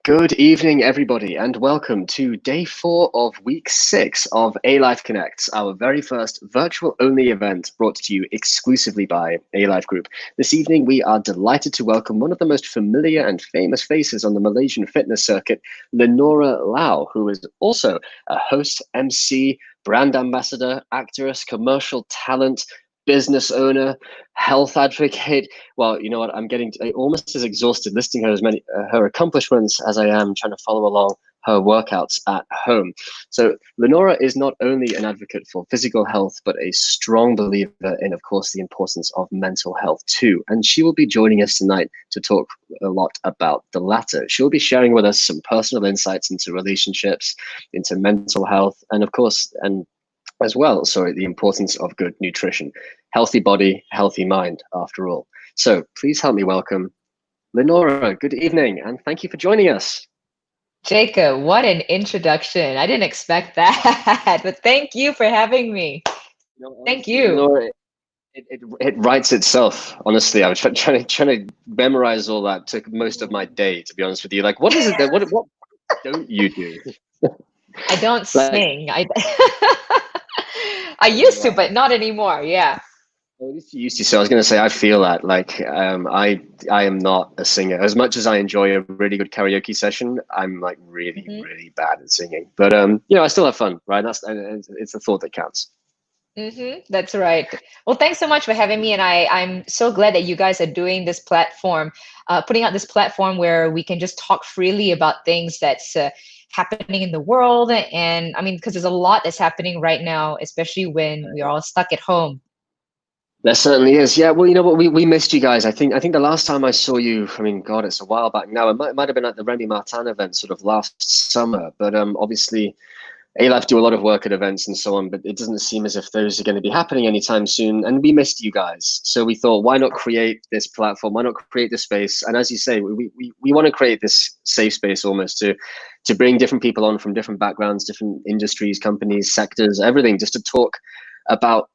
Good evening, everybody, and welcome to day 4 of week 6 of ALYFE Connects, our very first virtual-only event brought to you exclusively by ALYFE Group. This evening, we are delighted to welcome one of the most familiar and famous faces on the Malaysian fitness circuit, Linora Low, who is also a host, MC, brand ambassador, actress, commercial talent, business owner, health advocate. Well, you know what? I'm getting almost as exhausted listing her as many her accomplishments as I am trying to follow along her workouts at home. So Linora is not only an advocate for physical health, but a strong believer in, of course, the importance of mental health too. And she will be joining us tonight to talk a lot about the latter. She'll be sharing with us some personal insights into relationships, into mental health, and of course, the importance of good nutrition. Healthy body, healthy mind, after all. So please help me welcome Linora. Good evening, and thank you for joining us. Jacob, what an introduction. I didn't expect that, but thank you for having me. Thank you. Linora, it writes itself, honestly. I was trying to memorize all that. Took most of my day, to be honest with you. Like, what is it that, what don't you do? I don't sing. I used to, but not anymore. Yeah. Well, at used to. So I was going to say, I feel that I am not a singer. As much as I enjoy a really good karaoke session, I'm like really bad at singing. But I still have fun, right? It's the thought that counts. That's right. Well, thanks so much for having me, and I'm so glad that you guys are doing this platform, putting out this platform where we can just talk freely about things that's happening in the world. And I mean, because there's a lot that's happening right now, especially when we're all stuck at home. There certainly is. Yeah. Well, you know what? We missed you guys. I think the last time I saw you, I mean, God, it's a while back now. It might have been at the Remy Martin event sort of last summer. But obviously, ALYFE do a lot of work at events and so on, but it doesn't seem as if those are going to be happening anytime soon. And we missed you guys. So we thought, why not create this platform? Why not create this space? And as you say, we want to create this safe space almost to bring different people on from different backgrounds, different industries, companies, sectors, everything, just to talk about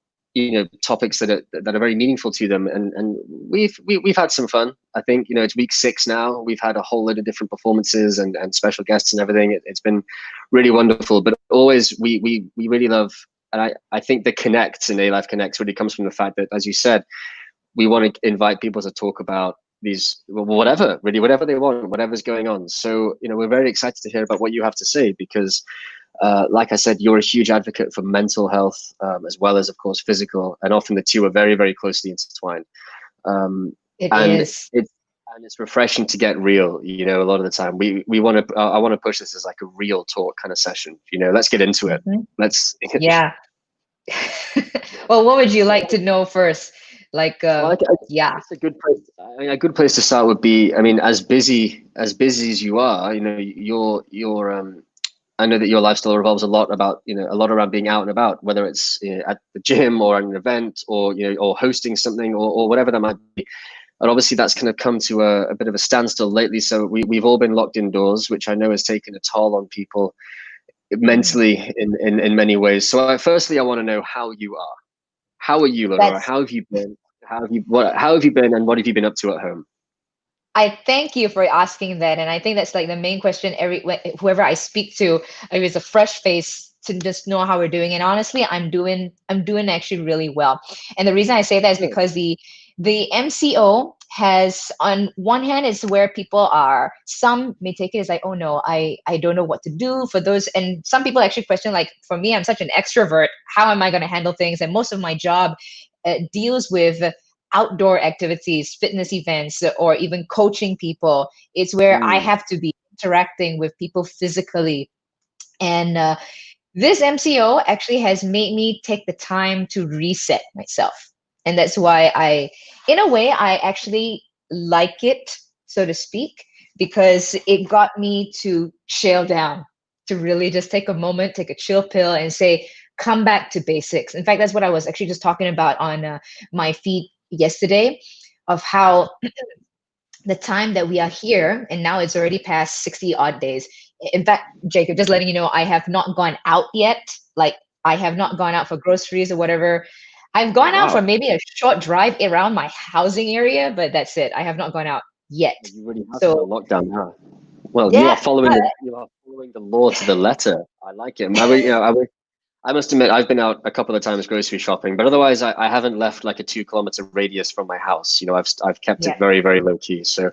topics that are very meaningful to them. And we've had some fun. I think it's week 6 now. We've had a whole lot of different performances and special guests and everything. It's been really wonderful. But always we really love, and I think the connects in ALYFE Connects really comes from the fact that, as you said, we want to invite people to talk about these whatever they want, whatever's going on. So we're very excited to hear about what you have to say, because like I said, you're a huge advocate for mental health, as well as, of course, physical, and often the two are very, very closely intertwined. It's refreshing to get real. A lot of the time, I want to push this as like a real talk kind of session. Let's get into it. Yeah. Well, what would you like to know first? Yeah, it's a good place. A good place to start would be, I mean, as busy as you are, you're I know that your lifestyle revolves a lot around being out and about, whether it's at the gym or at an event, or or hosting something, or whatever that might be. And obviously that's kind of come to a bit of a standstill lately. So we've all been locked indoors, which I know has taken a toll on people mentally in many ways. So firstly, I want to know how you are. How are you, Laura? How have you been? How have you been, and what have you been up to at home? I thank you for asking that, and I think that's like the main question. Whoever I speak to, if it's a fresh face, to just know how we're doing. And honestly, I'm doing actually really well. And the reason I say that is because the MCO has, on one hand, is where people are. Some may take it as like, oh no, I don't know what to do for those. And some people actually question, like, for me, I'm such an extrovert. How am I going to handle things? And most of my job deals with outdoor activities, fitness events, or even coaching people. It's where I have to be interacting with people physically. And this MCO actually has made me take the time to reset myself. And that's why in a way, I actually like it, so to speak, because it got me to chill down, to really just take a moment, take a chill pill, and say, come back to basics. In fact, that's what I was actually just talking about on my feed yesterday, of how the time that we are here, and now it's already past 60 odd days. In fact, Jacob, just letting you know, I have not gone out yet. Like, I have not gone out for groceries or whatever. I've gone out for maybe a short drive around my housing area, but that's it. I have not gone out yet. You really have a lockdown now. Well, Yeah, you are following the law to the letter. I like it. I must admit, I've been out a couple of times grocery shopping, but otherwise, I haven't left like a 2 kilometer radius from my house. I've kept it yeah, very, very low key. So,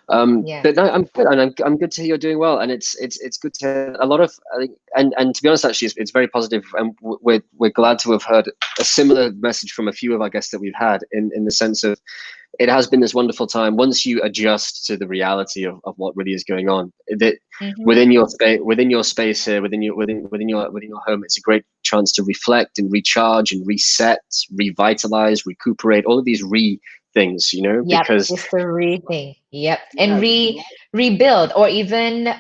yeah, but no, I'm good, and I'm good to hear you're doing well, and it's good to hear a lot of, I think, and to be honest, actually, it's very positive, and we're glad to have heard a similar message from a few of our guests that we've had in the sense of it has been this wonderful time once you adjust to the reality of what really is going on, that hmm within your space here, within your home, it's a great chance to reflect and recharge and reset, revitalize, recuperate, all of these things, yep. because It's the re thing. Yep, and yeah, rebuild or even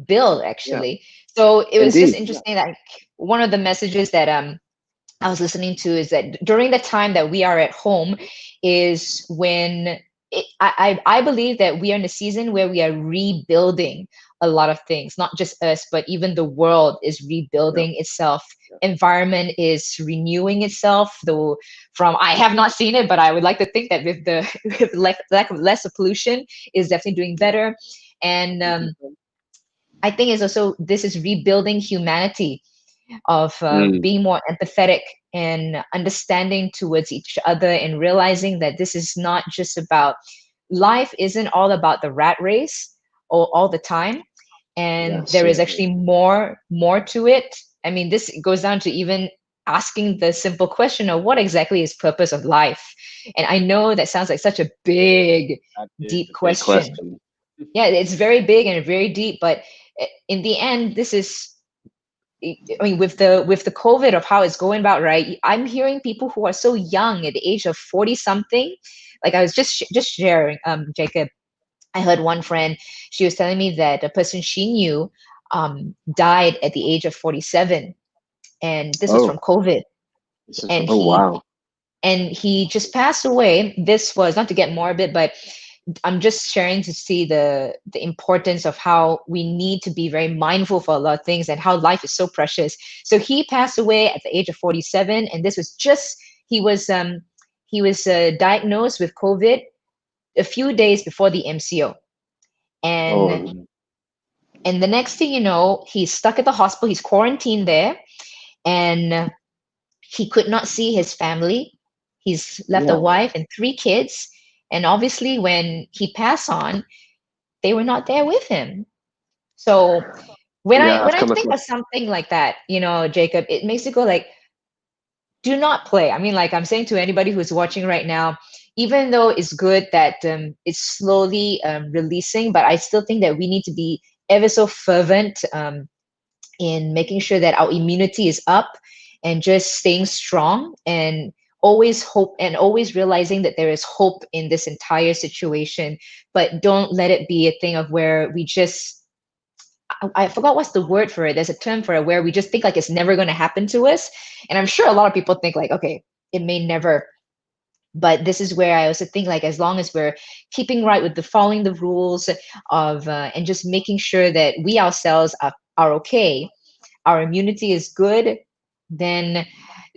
build yeah, actually. So it was just indeed, yeah, interesting that one of the messages that I was listening to is that during the time that we are at home is when I believe that we are in a season where we are rebuilding a lot of things, not just us, but even the world is yeah, rebuilding itself. yeah. Environment is renewing itself, though from I have not seen it, but I would like to think that with the with lack of less of pollution is definitely doing better. And I think it's also this is rebuilding humanity of Mm, being more empathetic and understanding towards each other and realizing that this is not just about life isn't all about the rat race all the time, and yes, there is yeah, actually more to it. I mean, this goes down to even asking the simple question of what exactly is purpose of life. And I know that sounds like such a big that is deep a big question. question. Yeah, it's very big and very deep, but in the end this is I mean, with the COVID of how it's going about, right? I'm hearing people who are so young at the age of 40 something. Like I was just sharing, Jacob. I heard one friend. She was telling me that a person she knew died at the age of 47, and this was Oh, from COVID. this is, And oh wow, he just passed away. This was not to get morbid, but I'm just sharing to see the importance of how we need to be very mindful for a lot of things and how life is so precious. So he passed away at the age of 47, and this was just he was diagnosed with COVID a few days before the MCO, and oh the next thing you know, he's stuck at the hospital. He's quarantined there, and he could not see his family. He's left a yeah, wife and 3 kids, and obviously, when he passed on, they were not there with him. So yeah, when I've I come think across. of something like that, Jacob, it makes it go like, do not play. I mean, like I'm saying to anybody who's watching right now, even though it's good that it's slowly releasing, but I still think that we need to be ever so fervent in making sure that our immunity is up and just staying strong and always hope and always realizing that there is hope in this entire situation, but don't let it be a thing of where we just I forgot what's the word for it. There's a term for it where we just think like it's never going to happen to us. And I'm sure a lot of people think like, okay, it may never. But this is where I also think like as long as we're keeping right with the following the rules of and just making sure that we ourselves are okay, our immunity is good, then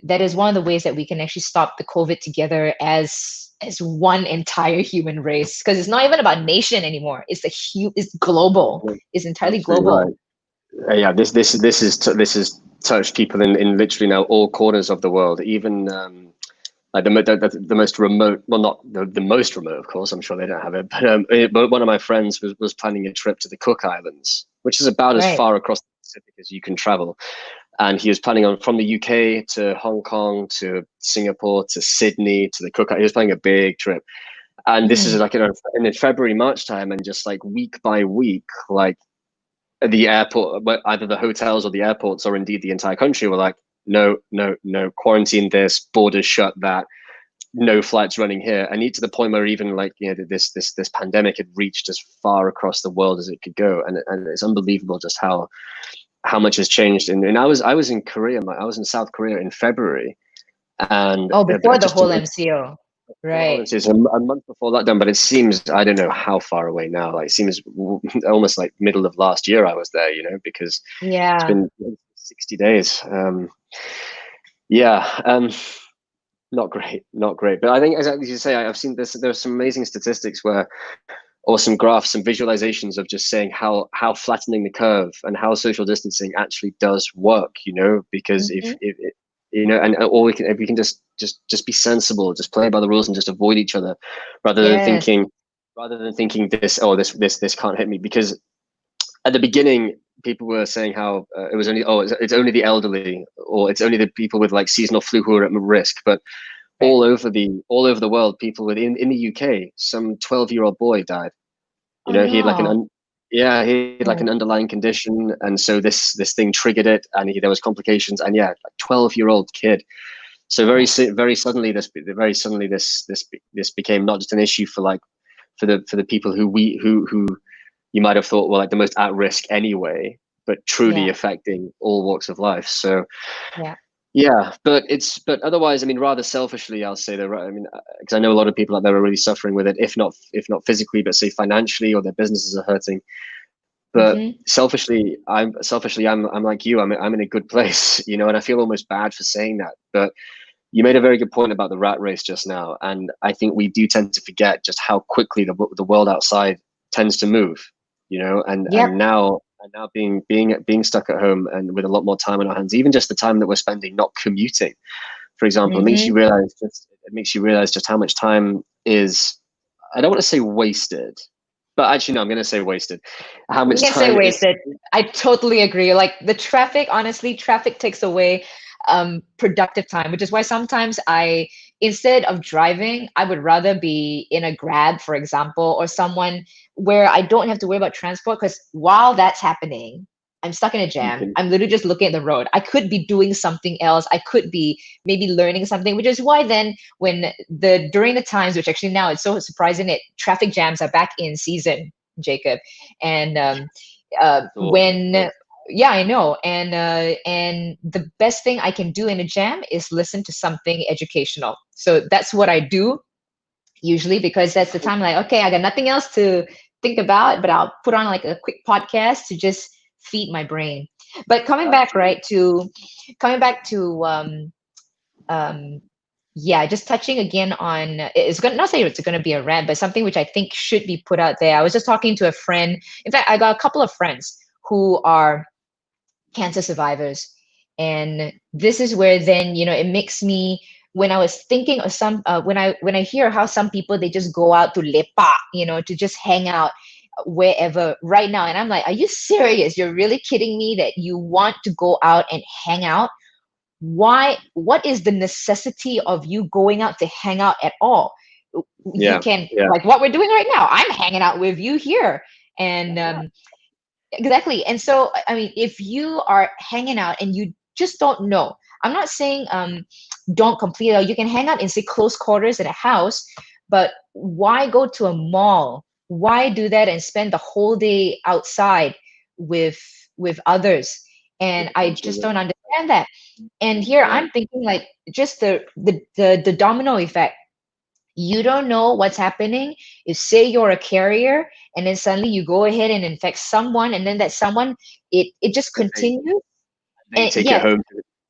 that is one of the ways that we can actually stop the COVID together as one entire human race. Because it's not even about nation anymore. It's global. It's entirely Absolutely right. global. Yeah, this has touched people in literally now all corners of the world, even like the most remote. Well, not the most remote, of course. I'm sure they don't have it, but one of my friends was planning a trip to the Cook Islands, which is about as Right. far across the Pacific as you can travel. And he was planning on from the UK to Hong Kong to Singapore to Sydney to the Cook. He was planning a big trip, and this is Mm. like in February, March time, and just like week by week, like the airport, either the hotels or the airports, or indeed the entire country, were like, no, no, no, quarantine this, borders shut that, no flights running here. And to the point where even like this pandemic had reached as far across the world as it could go, and it's unbelievable just how much has changed. And I was in Korea, I was in South Korea in February, and Oh, before the just whole MCO. Right. it's a month before lockdown, but it seems I don't know how far away now. Like it seems almost like middle of last year I was there, because it's Yeah. been 60 days. Yeah, not great, not great. But I think, exactly as you say, I've seen this. There's some amazing statistics where or some graphs, some visualizations of just saying how flattening the curve and how social distancing actually does work, because if and or we can if we can just be sensible, just play by the rules and just avoid each other, rather than Yes. thinking this can't hit me. Because at the beginning, people were saying how it was only it's only the elderly, or it's only the people with like seasonal flu who are at risk. But Right. all over the world, people in the UK, some 12-year-old boy died. Oh He had like no. he had like an underlying condition, and so this thing triggered it, and there was complications, and yeah, like 12-year-old kid. So Yeah. very suddenly this became not just an issue for like for the people who you might have thought were like the most at risk anyway, but truly Yeah. affecting all walks of life. So Yeah. yeah, but otherwise, I mean, rather selfishly, I'll say that. I mean, because I know a lot of people out there are really suffering with it, if not physically, but say financially, or their businesses are hurting. But Mm-hmm. I'm like you. I'm in a good place, and I feel almost bad for saying that. But you made a very good point about the rat race just now, and I think we do tend to forget just how quickly the world outside tends to move. And Yep. now being stuck at home and with a lot more time on our hands, even just the time that we're spending not commuting, for example, Mm-hmm. it makes you realize just how much time is, I don't want to say wasted, but actually no, I'm going to say wasted. How You much can say time is wasted. I totally agree. Like the traffic, honestly, traffic takes away productive time, which is why sometimes instead of driving, I would rather be in a Grab, for example, or someone where I don't have to worry about transport. Because while that's happening, I'm stuck in a you jam. can I'm literally just looking at the road. I could be doing something else. I could be maybe learning something, which is why then during the times, which actually now it's so surprising that traffic jams are back in season, Jacob. And when yeah, I know. And the best thing I can do in a jam is listen to something educational. So that's what I do usually, because that's the time like, okay, I got nothing else to think about, but I'll put on like a quick podcast to just feed my brain. But absolutely. coming back to um yeah, just touching again on, it's going to not say it's going to be a rant, but something which I think should be put out there. I was just talking to a friend. In fact, I got a couple of friends who are cancer survivors, and this is where then it makes me, when I was thinking of some when I hear how some people, they just go out to lepa, to just hang out wherever right now, and I'm like, are you serious? You're really kidding me that you want to go out and hang out? What is the necessity of you going out to hang out at all? You Yeah, can, yeah, like what we're doing right now, I'm hanging out with you here. And exactly. And so I mean, if you are hanging out and you just don't know, I'm not saying don't complete it. You can hang out in, say, close quarters in a house, but why go to a mall? Why do that and spend the whole day outside with others? And I just absolutely. don't understand that. And here Yeah, I'm thinking like just the domino effect. You don't know what's happening. If say you're a carrier and then suddenly you go ahead and infect someone, and then that someone, it just and continues. they And take it yes, home.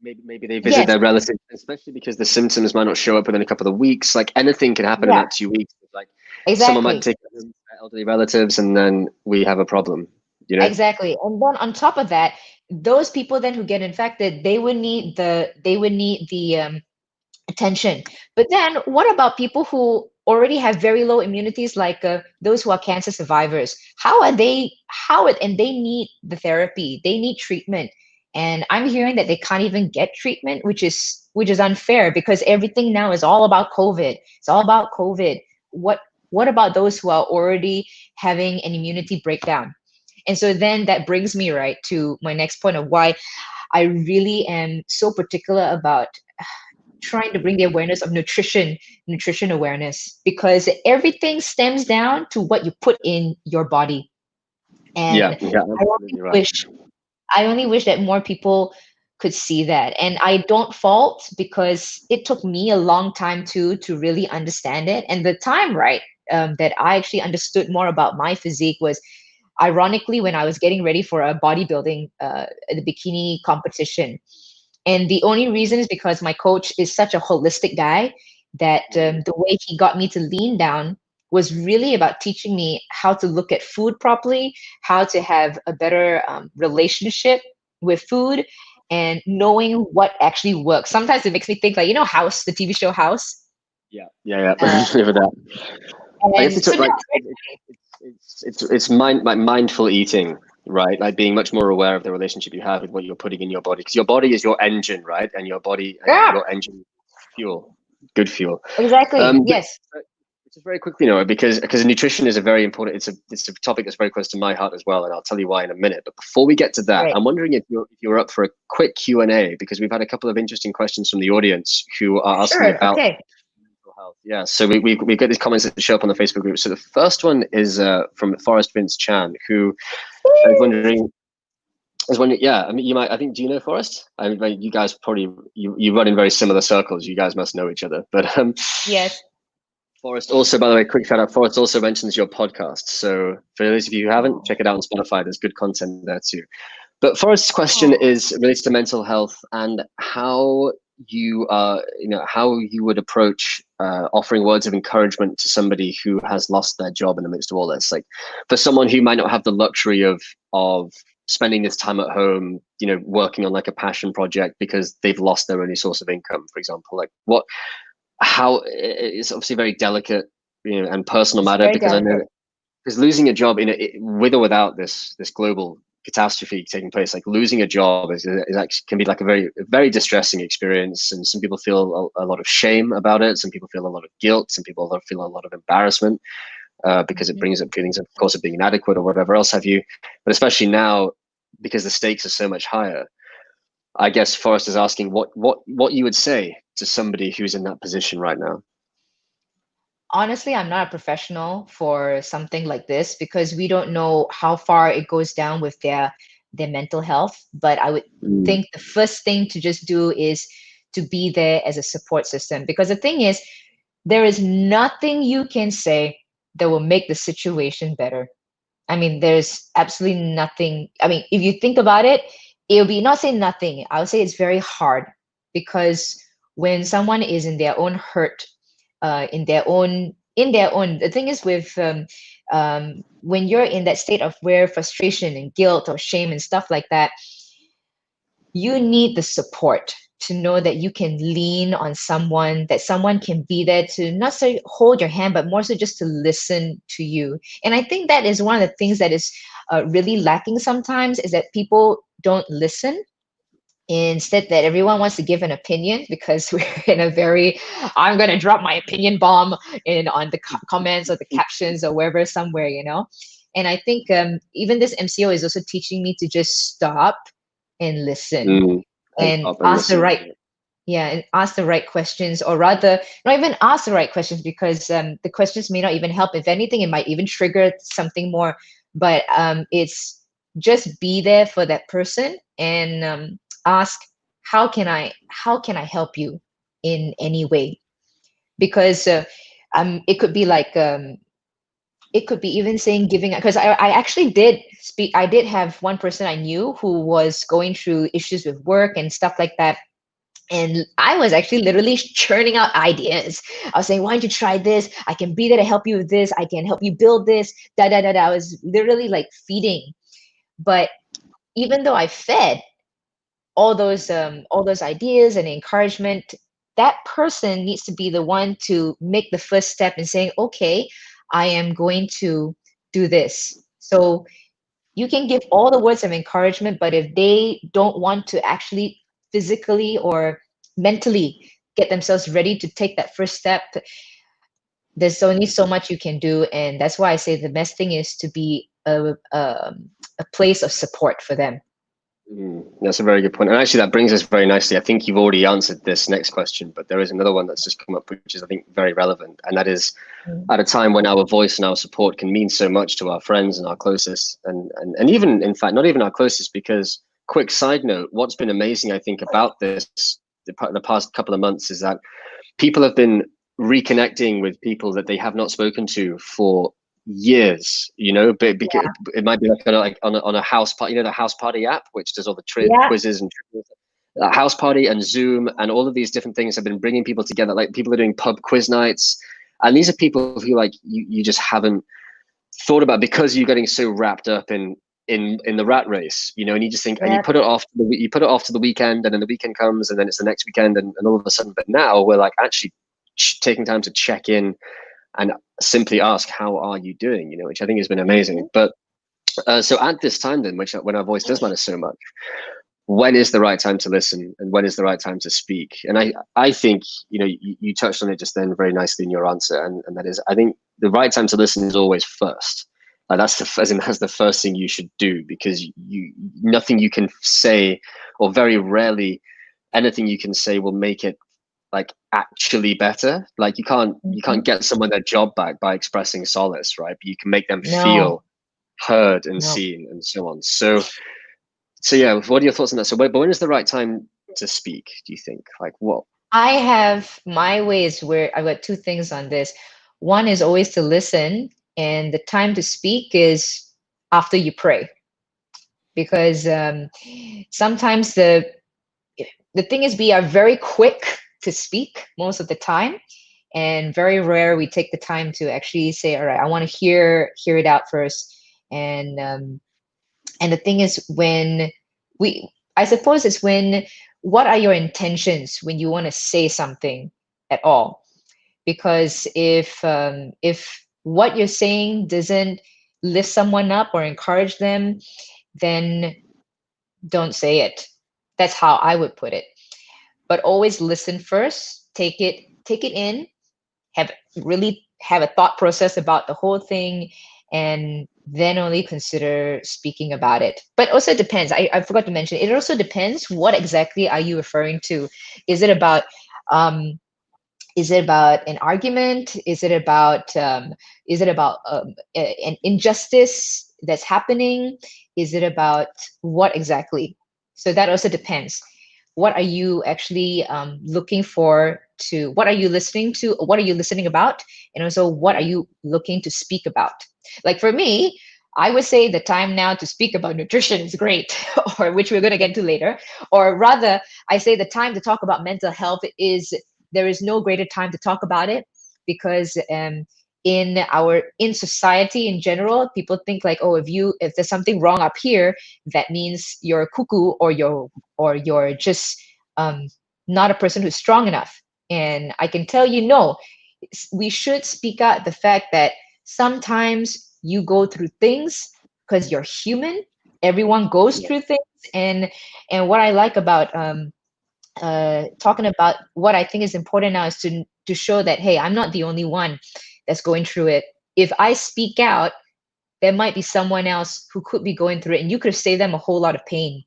Maybe they visit yes, their relatives, especially because the symptoms might not show up within a couple of weeks. Like anything can happen in yeah, that 2 weeks. Like someone might exactly. take it home to their elderly relatives, and then we have a problem. You know? Exactly. And then on top of that, those people then who get infected, they would need the attention. But then what about people who already have very low immunities, like those who are cancer survivors? And they need the therapy, they need treatment. And I'm hearing that they can't even get treatment, which is unfair, because everything now is all about COVID. It's all about COVID. What about those who are already having an immunity breakdown? And so then that brings me right to my next point of why I really am so particular about trying to bring the awareness of nutrition awareness, because everything stems down to what you put in your body. Yeah, And yeah, I only absolutely right. wish I only wish that more people could see that. And I don't fault, because it took me a long time to really understand it. And the time, right, that I actually understood more about my physique was ironically when I was getting ready for a bodybuilding, the bikini competition. And the only reason is because my coach is such a holistic guy that the way he got me to lean down was really about teaching me how to look at food properly, how to have a better relationship with food, and knowing what actually works. Sometimes it makes me think like, you know, House, the TV show House. Yeah. Uh, With that. I guess and it's so like it's mindful eating, right? Like being much more aware of the relationship you have with what you're putting in your body, because your body is your engine, right? And your body and yeah, your engine, fuel, good fuel. exactly. But Yes. just very quickly, Noah, because nutrition is a very important. It's a topic that's very close to my heart as well, and I'll tell you why in a minute. But before we get to that, Right. I'm wondering if you're up for a quick Q&A, because we've had a couple of interesting questions from the audience who are asking Sure. about Okay. mental health. Yeah, so we get these comments that show up on the Facebook group. So the first one is from Forrest Vince Chan, who is wondering. Yeah, I mean, you might. I think. Do you know Forrest? I mean, like, you guys probably you run in very similar circles. You guys must know each other. But Yes. Forrest also, by the way, quick shout out. Forrest also mentions your podcast. So for those of you who haven't, check Oh. it out on Spotify. There's good content there too. But Forrest's question Oh. is related to mental health and how how you would approach offering words of encouragement to somebody who has lost their job in the midst of all this. Like for someone who might not have the luxury of spending this time at home, working on like a passion project because they've lost their only source of income, for example. Like how it's obviously very delicate, and personal It's matter, very because I know delicate. because losing a job with or without this global catastrophe taking place, like losing a job is actually can be like a very distressing experience, and some people feel a lot of shame about it, some people feel a lot of guilt, some people feel a lot of embarrassment, because it Mhm. brings up feelings, of course, of being inadequate or whatever else have you. But especially now, because the stakes are so much higher, I guess Forrest is asking what you would say to somebody who's in that position right now. Honestly, I'm not a professional for something like this because we don't know how far it goes down with their mental health. But I would Mm. think the first thing to just do is to be there as a support system. Because the thing is, there is nothing you can say that will make the situation better. I mean, there's absolutely nothing. I mean, if you think about it, it'll be not say nothing. I would say it's very hard because when someone is in their own hurt, in their own, the thing is with when you're in that state of where frustration and guilt or shame and stuff like that, you need the support to know that you can lean on someone, that someone can be there to not so hold your hand, but more so just to listen to you. And I think that is one of the things that is really lacking sometimes, is that people don't listen. Instead, that everyone wants to give an opinion because we're in a very, I'm going to drop my opinion bomb in on the comments or the captions or wherever, somewhere. And I think even this MCO is also teaching me to just stop and listen Mm. And and stop and ask the listen. right, yeah, and ask the right questions, or rather not even ask the right questions, because the questions may not even help. If anything, it might even trigger something more. But it's just be there for that person and ask, how can I help you in any way? Because it could be like it could be even saying giving, because I actually did speak. I did have one person I knew who was going through issues with work and stuff like that, and I was actually literally churning out ideas. I was saying, why don't you try this? I can be there to help you with this. I can help you build this. Da da da da. I was literally like feeding. But even though I fed all those ideas and encouragement, that person needs to be the one to make the first step in saying, okay, I am going to do this. So you can give all the words of encouragement, but if they don't want to actually physically or mentally get themselves ready to take that first step, there's only so much you can do. And that's why I say the best thing is to be a place of support for them. That's a very good point. And actually, that brings us very nicely. I think you've already answered this next question, but there is another one that's just come up, which is, I think, very relevant. And that is, Mm. at a time when our voice and our support can mean so much to our friends and our closest, and even, in fact, not even our closest, because, quick side note, what's been amazing, I think, about this, the past couple of months, is that people have been reconnecting with people that they have not spoken to for years, but because it might be like on a house party, the house party app, which does all the Yeah. quizzes and house party and Zoom and all of these different things have been bringing people together. Like people are doing pub quiz nights, And these are people who like you just haven't thought about because you're getting so wrapped up in the rat race, you know, and you just think, and you Yep. put it off to the weekend, and then the weekend comes, and then it's the next weekend, and all of a sudden. But now we're like actually taking time to check in and simply ask, how are you doing, you know, which I think has been amazing. But so at this time then, which when our voice does matter so much, when is the right time to listen and when is the right time to speak? And I think, you know, you touched on it just then very nicely in your answer, and that is, I think the right time to listen is always first. That's the first thing you should do, because nothing you can say, or very rarely anything you can say, will make it like actually better. Like you can't get someone their job back by expressing solace, right? But you can make them No, feel heard and no. seen and so on. So yeah, what are your thoughts on that? So when is the right time to speak, do you think? Like what? I have my ways where I've got two things on this. One is always to listen, and the time to speak is after you pray, because sometimes the thing is we are very quick to speak most of the time, and very rare we take the time to actually say, all right, I want to hear it out first. And the thing is, when we I suppose it's when, what are your intentions when you want to say something at all? Because if what you're saying doesn't lift someone up or encourage them, then don't say it. That's how I would put it. But always listen first, take it in, have really have a thought process about the whole thing, and then only consider speaking about it. But also it depends. I forgot to mention, it also depends, what exactly are you referring to? Is it about um, an argument? Is it about an injustice that's happening? Is it about what exactly? So that also depends. What are you actually looking for to, what are you listening to? What are you listening about? And also, what are you looking to speak about? Like for me, I would say the time now to speak about nutrition is great, or which we're going to get to later. Or rather, I say the time to talk about mental health is, there is no greater time to talk about it, because in society in general, people think like, oh, if there's something wrong up here, that means you're cuckoo, or you're just um, not a person who's strong enough. And I can tell you, no, we should speak out the fact that sometimes you go through things because you're human. Everyone goes Yeah. through things. And what I like about talking about what I think is important now is to show that, hey, I'm not the only one that's going through it. If I speak out, there might be someone else who could be going through it, and you could have saved them a whole lot of pain.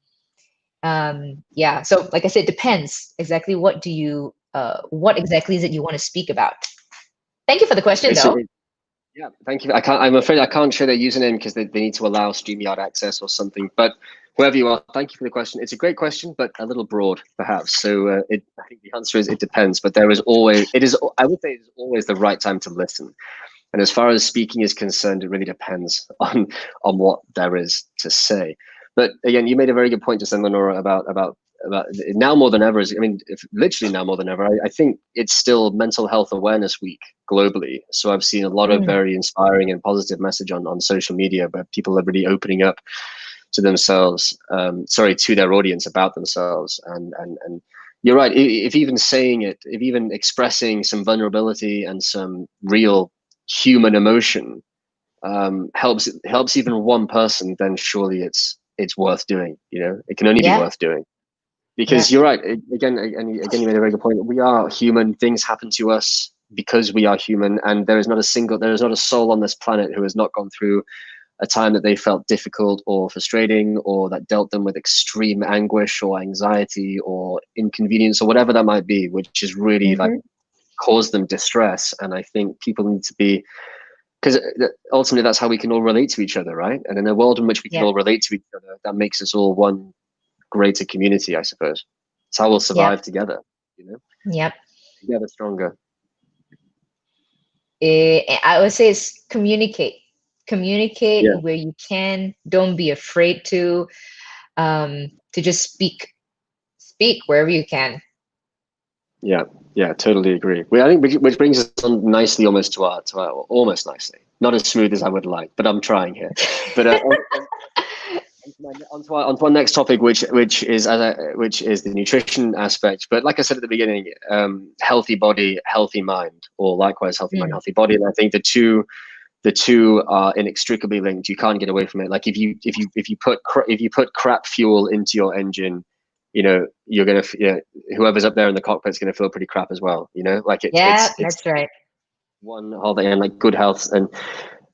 Yeah. So, like I said, it depends exactly what exactly is it you want to speak about. Thank you for the question, though. Yeah, thank you. I'm afraid I can't share their username because they need to allow StreamYard access or something. But whoever you are, thank you for the question. It's a great question, but a little broad, perhaps. So I think the answer is it depends. But there is always, I would say, it is always the right time to listen. And as far as speaking is concerned, it really depends on what there is to say. But again, you made a very good point just then, Lenora, about now more than ever. Literally now more than ever. I think it's still Mental Health Awareness Week globally. So I've seen a lot of very inspiring and positive message on social media, where people are really opening up to themselves, to their audience about themselves. And you're right. If even saying it, if even expressing some vulnerability and some real human emotion helps even one person, then surely it's worth doing. You know, it can only be Yeah. worth doing, Yeah. because you're right. Again, you made a very good point. We are human. Things happen to us because we are human, and there is not a soul on this planet who has not gone through a time that they felt difficult or frustrating, or that dealt them with extreme anguish or anxiety or inconvenience or whatever that might be, which is really like caused them distress. And I think people need to be, because ultimately that's how we can all relate to each other, right? And in a world in which we can Yep. all relate to each other, that makes us all one greater community, I suppose. It's how we'll Yep. survive together, you know, Yep. together stronger. I would say it's communicate Yeah, where you can. Don't be afraid to just speak wherever you can. Yeah, yeah, totally agree. I think which brings us on nicely, almost to our almost nicely, not as smooth as I would like, but I'm trying here. But onto our next topic, which is the nutrition aspect. But like I said at the beginning, healthy body, healthy mind, or likewise healthy mind, Mm. healthy body. And I think the two are inextricably linked. You can't get away from it. Like if you put crap fuel into your engine, you know you're gonna whoever's up there in the cockpit's gonna feel pretty crap as well. You know, like Yeah, it's that's right. one whole thing, and like good health, and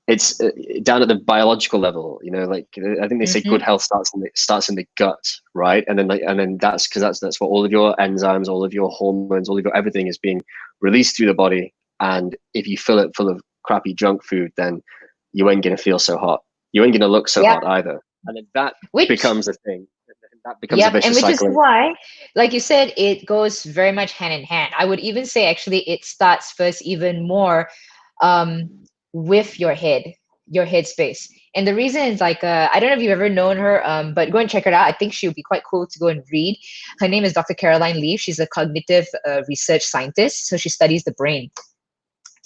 it's down at the biological level. You know, like I think they say Hmm. good health starts in the gut, right? And then that's because that's what all of your enzymes, all of your hormones, all of your everything is being released through the body. And if you fill it full of crappy junk food, then you ain't gonna feel so hot. You ain't gonna look so Yep. hot either. And then that Which, becomes a thing. That becomes a yep, and vicious which is cycle. why, like you said, it goes very much hand in hand. I would even say actually it starts first even more um, with your headspace. And the reason is like I don't know if you've ever known her, but go and check her out. I think she would be quite cool to go and read. Her name is Dr. Caroline Leaf. She's a cognitive research scientist, so she studies the brain.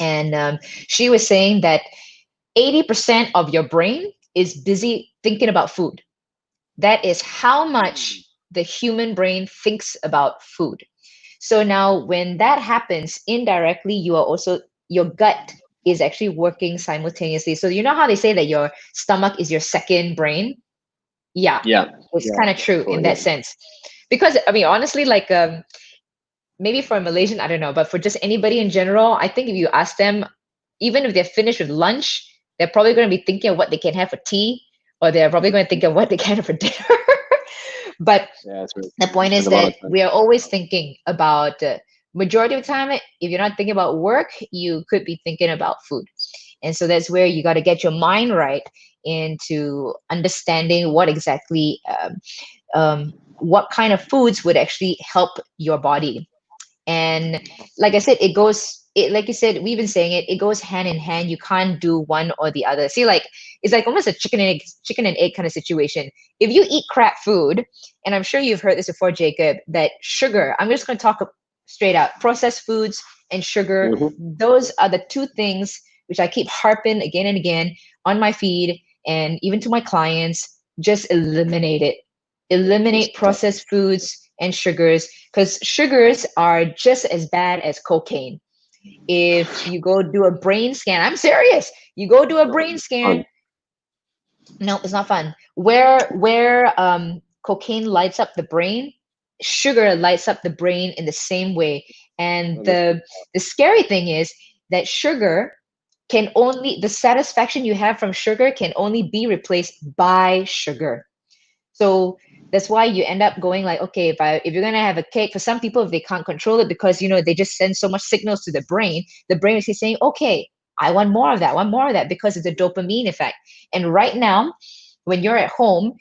And she was saying that 80% of your brain is busy thinking about food. That is how much the human brain thinks about food. So now when that happens indirectly, you are also, your gut is actually working simultaneously. So you know how they say that your stomach is your second brain? Yeah, Yeah, it's yeah, kind of true in totally. that sense. Because I mean, honestly, like maybe for a Malaysian, I don't know, but for just anybody in general, I think if you ask them, even if they're finished with lunch, they're probably going to be thinking of what they can have for tea, or they're probably going to think of what they can have for dinner. But Yeah, it's really the true. You point spend is a lot that of time. we are always thinking about majority of the time, if you're not thinking about work, you could be thinking about food. And so that's where you got to get your mind right into understanding what exactly what kind of foods would actually help your body. And like I said, like you said, we've been saying it goes hand in hand. You can't do one or the other. See, like it's like almost a chicken and egg kind of situation. If you eat crap food, and I'm sure you've heard this before, Jacob, that sugar, I'm just going to talk straight out, processed foods and sugar, Mm-hmm. those are the two things which I keep harping again and again on my feed and even to my clients. Just eliminate it. Eliminate processed foods and sugars, because sugars are just as bad as cocaine. If you go do a brain scan, I'm serious. You go do a brain scan. No, it's not fun. Where cocaine lights up the brain, sugar lights up the brain in the same way. And the scary thing is that sugar can only, the satisfaction you have from sugar can only be replaced by sugar. So that's why you end up going like, okay, if you're gonna have a cake, for some people, if they can't control it because they just send so much signals to the brain is saying, okay, I want more of that, want more of that, because it's a dopamine effect. And right now, when you're at home,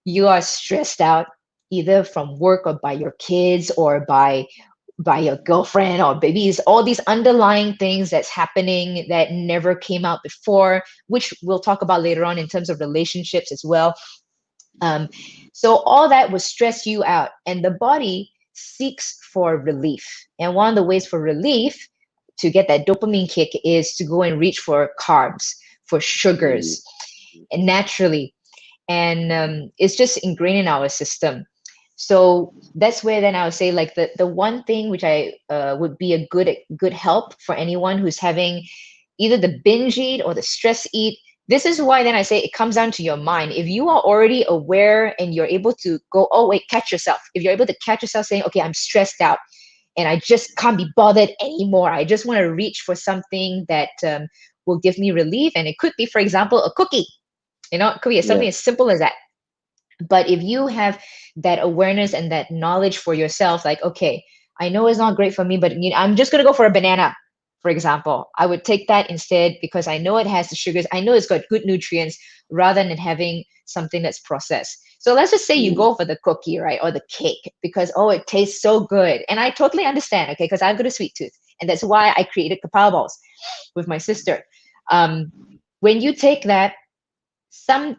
you are stressed out either from work or by your kids or by your girlfriend or babies, all these underlying things that's happening that never came out before, which we'll talk about later on in terms of relationships as well. um, so all that will stress you out, and the body seeks for relief. And one of the ways for relief to get that dopamine kick is to go and reach for carbs, for sugars, and naturally. And it's just ingrained in our system. So that's where then I would say like the one thing which I would be a good help for anyone who's having either the binge eat or the stress eat. This is why then I say it comes down to your mind. If you are already aware and you're able to go, oh wait, catch yourself. If you're able to catch yourself saying, okay, I'm stressed out and I just can't be bothered anymore. I just want to reach for something that will give me relief. And it could be, for example, a cookie. It could be Yeah, something as simple as that. But if you have that awareness and that knowledge for yourself, like, okay, I know it's not great for me, but I'm just going to go for a banana, for example. I would take that instead because I know it has the sugars. I know it's got good nutrients rather than having something that's processed. So let's just say you go for the cookie, right? Or the cake because, oh, it tastes so good. And I totally understand, okay, because I've got a sweet tooth. And that's why I created kapow balls with my sister. Um, when you take that,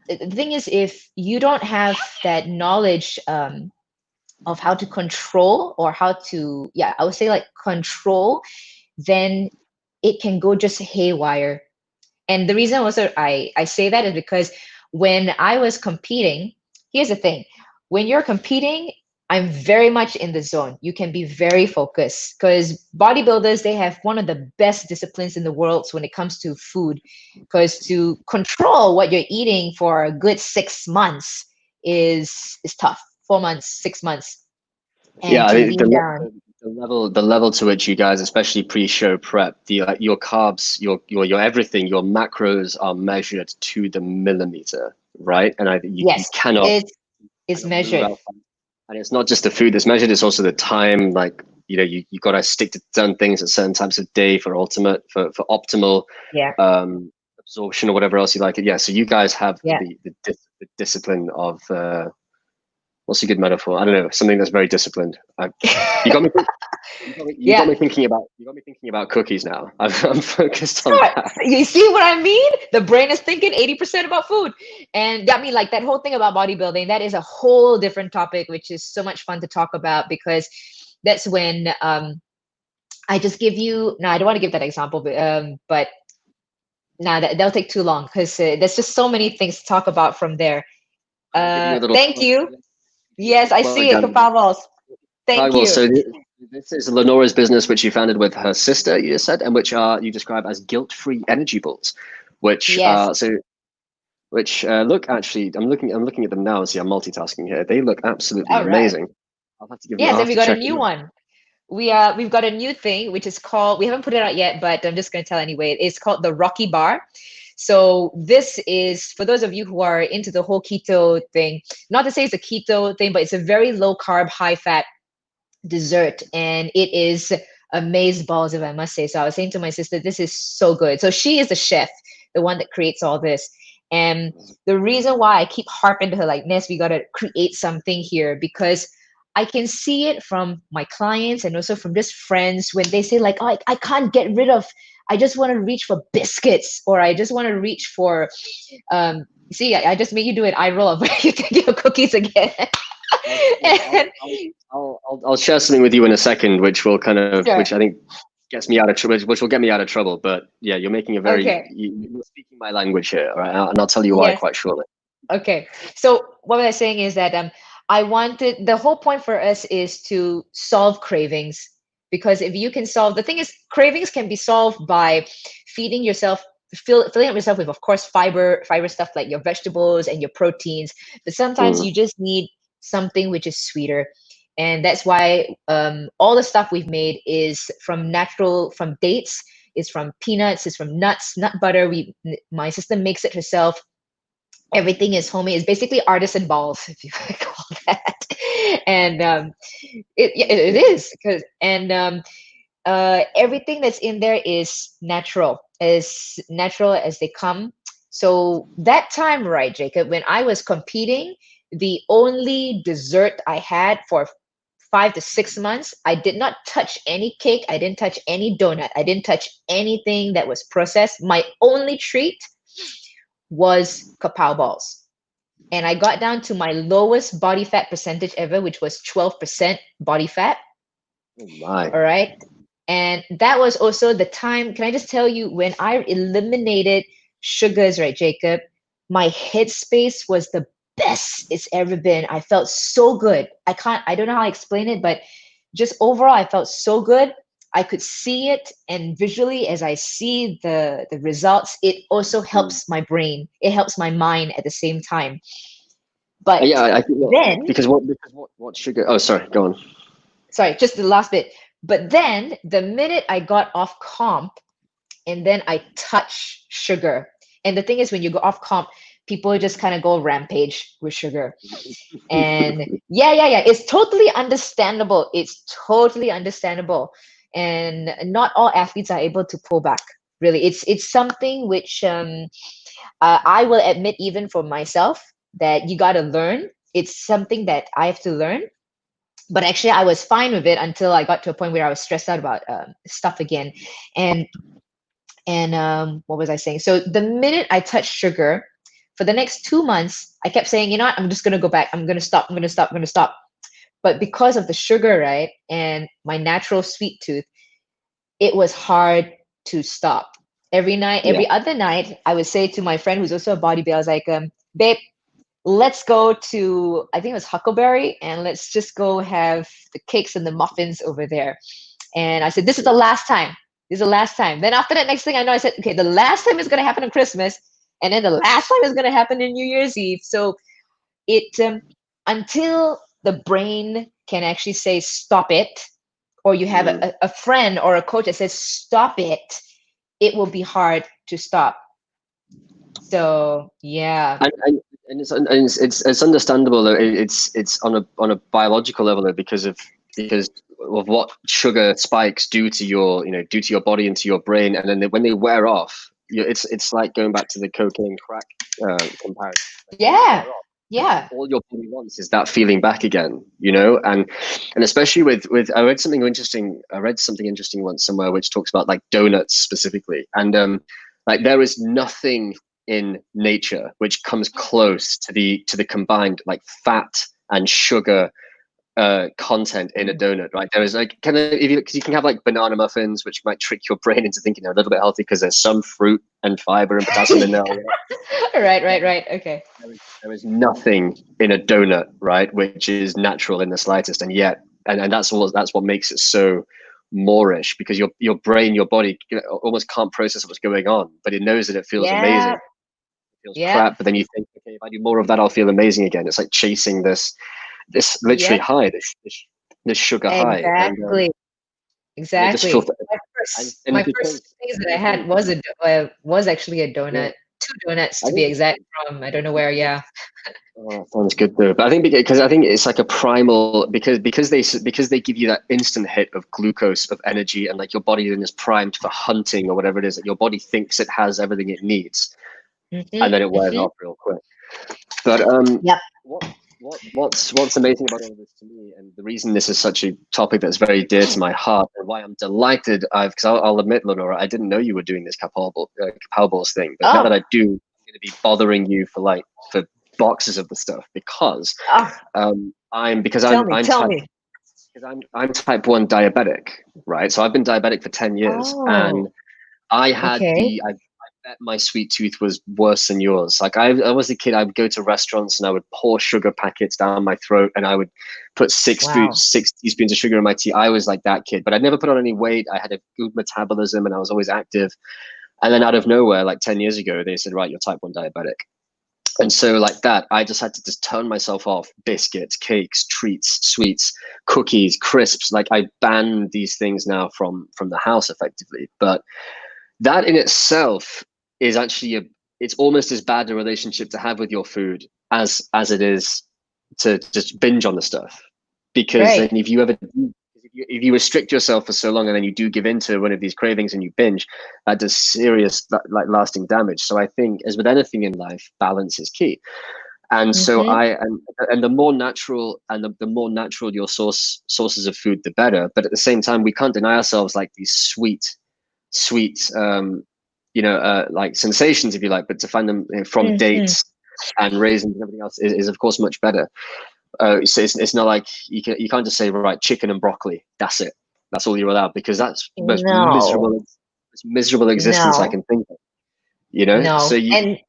the thing is, if you don't have that knowledge, of how to control, or how to, yeah, I would say like control, then it can go just haywire. And the reason also I say that is because when I was competing, here's the thing. When you're competing, I'm very much in the zone. You can be very focused because bodybuilders, they have one of the best disciplines in the world when it comes to food. Because to control what you're eating for a good 6 months is tough. 4 months, 6 months, Yeah, and I to think lean down. the level to which you guys, especially pre-show prep, the your carbs, your everything, your macros are measured to the millimeter, right? And I think you Yes, cannot it's cannot move measured. out. And it's not just the food that's measured; it's also the time. Like you got to stick to certain things at certain times of day for for optimal Yeah, absorption or whatever else you like it. Yeah. So you guys have yeah. the discipline of what's a good metaphor? I don't know, something that's very disciplined. You got me. You got Yeah. me thinking about cookies now. I'm focused on Sure. that. You see what I mean? The brain is thinking 80% about food. And I mean, like that whole thing about bodybuilding, that is a whole different topic, which is so much fun to talk about because that's when I just give you, no, I don't want to give that example, but nah, that'll take too long because there's just so many things to talk about from there. I'll give you a little Thank you. Yes, I see plug. it, Kapavos. Thank Well, you. so this is Lenora's business, which you founded with her sister, you just said, and which are you describe as guilt-free energy balls, which Yes. look actually, I'm looking at them now. See, I'm multitasking here. They look absolutely All right. amazing. I'll Yes, and have we to got a check new them out. one. We've got a new thing which is called, we haven't put it out yet, but I'm just going to tell anyway. It's called the Rocky Bar. So this is for those of you who are into the whole keto thing. Not to say it's a keto thing, but it's a very low carb, high fat dessert, and it is amaze balls, if I must say. So I was saying to my sister, this is so good. So she is the chef, the one that creates all this. And the reason why I keep harping to her like, Ness, we got to create something here because I can see it from my clients and also from just friends when they say like, oh, I can't get rid of, I just want to reach for biscuits, or I just want to reach for see, I just made you do it. I roll up. You take your cookies again. And, I'll share something with you in a second, which will sure. which I think gets me out of trouble, which will get me out of trouble. But yeah, you're making a Okay. you're speaking my language here, all right? And I'll tell you why Yes. quite shortly. Okay. So what I was saying is that I wanted, the whole point for us is to solve cravings, because if you can solve, the thing is cravings can be solved by feeding yourself, filling up yourself with, of course, fiber stuff like your vegetables and your proteins, but sometimes Mm. you just need something which is sweeter. And that's why all the stuff we've made is from natural, from dates, is from peanuts, is from nuts, nut butter. My sister makes it herself. Everything is homemade. It's basically artisan balls, if you want to call that. And it is because, and everything that's in there is natural, as natural as they come. So that time, right, Jacob, when I was competing, the only dessert I had for 5 to 6 months, I did not touch any cake. I didn't touch any donut. I didn't touch anything that was processed. My only treat was kapow balls, and I got down to my lowest body fat percentage ever, which was 12% body fat. Oh my. All right. And that was also the time. Can I just tell you, when I eliminated sugars, right, Jacob, my headspace was the best it's ever been. I felt so good. I don't know how I explain it, but just overall, I felt so good. I could see it, and visually, as I see the results, it also Mm. helps my brain. It helps my mind at the same time. But Yeah, I think then, what sugar? Oh, sorry, go on. sorry, just the last bit. But then, the minute I got off comp and then I touch sugar, and the thing is, when you go off comp, people just kind of go rampage with sugar. And yeah, it's totally understandable. It's totally understandable. And not all athletes are able to pull back. Really, it's something which I will admit, even for myself, that you got to learn. It's something that I have to learn. But actually, I was fine with it until I got to a point where I was stressed out about stuff again. And what was I saying? So the minute I touched sugar, for the next 2 months, I kept saying, you know what, I'm just gonna go back. I'm gonna stop. I'm gonna stop. I'm gonna stop. But because of the sugar, right, and my natural sweet tooth, it was hard to stop. Every night, Yeah. every other night, I would say to my friend who's also a bodybuilder, I was like, babe, let's go to, I think it was Huckleberry, and let's just go have the cakes and the muffins over there. And I said, this is the last time. This is the last time. Then after that, next thing I know, I said, okay, the last time is going to happen on Christmas. And then the last time is going to happen in New Year's Eve. So it, until the brain can actually say, stop it, or you have a friend or a coach that says, stop it, it will be hard to stop. So yeah. And it's understandable though. It's on a biological level though, because of what sugar spikes do to your body and to your brain, and then when they wear off, it's like going back to the cocaine crack comparison. Yeah. All your body wants is that feeling back again, and especially with I read something interesting once somewhere which talks about like donuts specifically, and like there is nothing in nature which comes close to the combined like fat and sugar content in a donut, right? There is like because you can have like banana muffins, which might trick your brain into thinking they're a little bit healthy because there's some fruit and fiber and potassium in there. Right. Okay. There is nothing in a donut, right, which is natural in the slightest, and yet, and that's what makes it so moreish, because your brain, your body almost can't process what's going on, but it knows that it feels amazing. It feels crap, but then you think, okay, if I do more of that, I'll feel amazing again. It's like chasing this literally high, this sugar high. And, exactly. My first things that I had was actually a donut. Yeah. 2 donuts to be exact from I don't know where. Yeah. Oh, that sounds good though. But I think because it's like a primal, because they give you that instant hit of glucose, of energy, and like your body then is primed for hunting or whatever it is that your body thinks it has everything it needs, and then it wears off real quick. But what's amazing about all of this to me, and the reason this is such a topic that's very dear to my heart, and why I'm delighted, because I'll admit, Lenora, I didn't know you were doing this Kapow balls thing, but now that I do, I'm going to be bothering you for boxes of the stuff, because I'm type 1 diabetic, right? So I've been diabetic for 10 years, and I had I bet my sweet tooth was worse than yours. Like I was a kid, I would go to restaurants and I would pour sugar packets down my throat, and I would put 6 teaspoons of sugar in my tea. I was like that kid, but I'd never put on any weight. I had a good metabolism and I was always active. And then out of nowhere, like 10 years ago, they said, right, you're type 1 diabetic. And so like that, I just had to just turn myself off biscuits, cakes, treats, sweets, cookies, crisps. Like I ban these things now from the house effectively. But that in itself is actually it's almost as bad a relationship to have with your food as it is to just binge on the stuff. Because then if you restrict yourself for so long and then you do give in to one of these cravings and you binge, that does serious like lasting damage. So I think, as with anything in life, balance is key. And so and the more natural the more natural your sources of food, the better. But at the same time, we can't deny ourselves like these sweet like sensations, if you like, but to find them from dates and raisins and everything else is of course much better. So it's not like you can't just say, right, chicken and broccoli, that's it, that's all you're allowed, because that's the most miserable existence I can think of, so and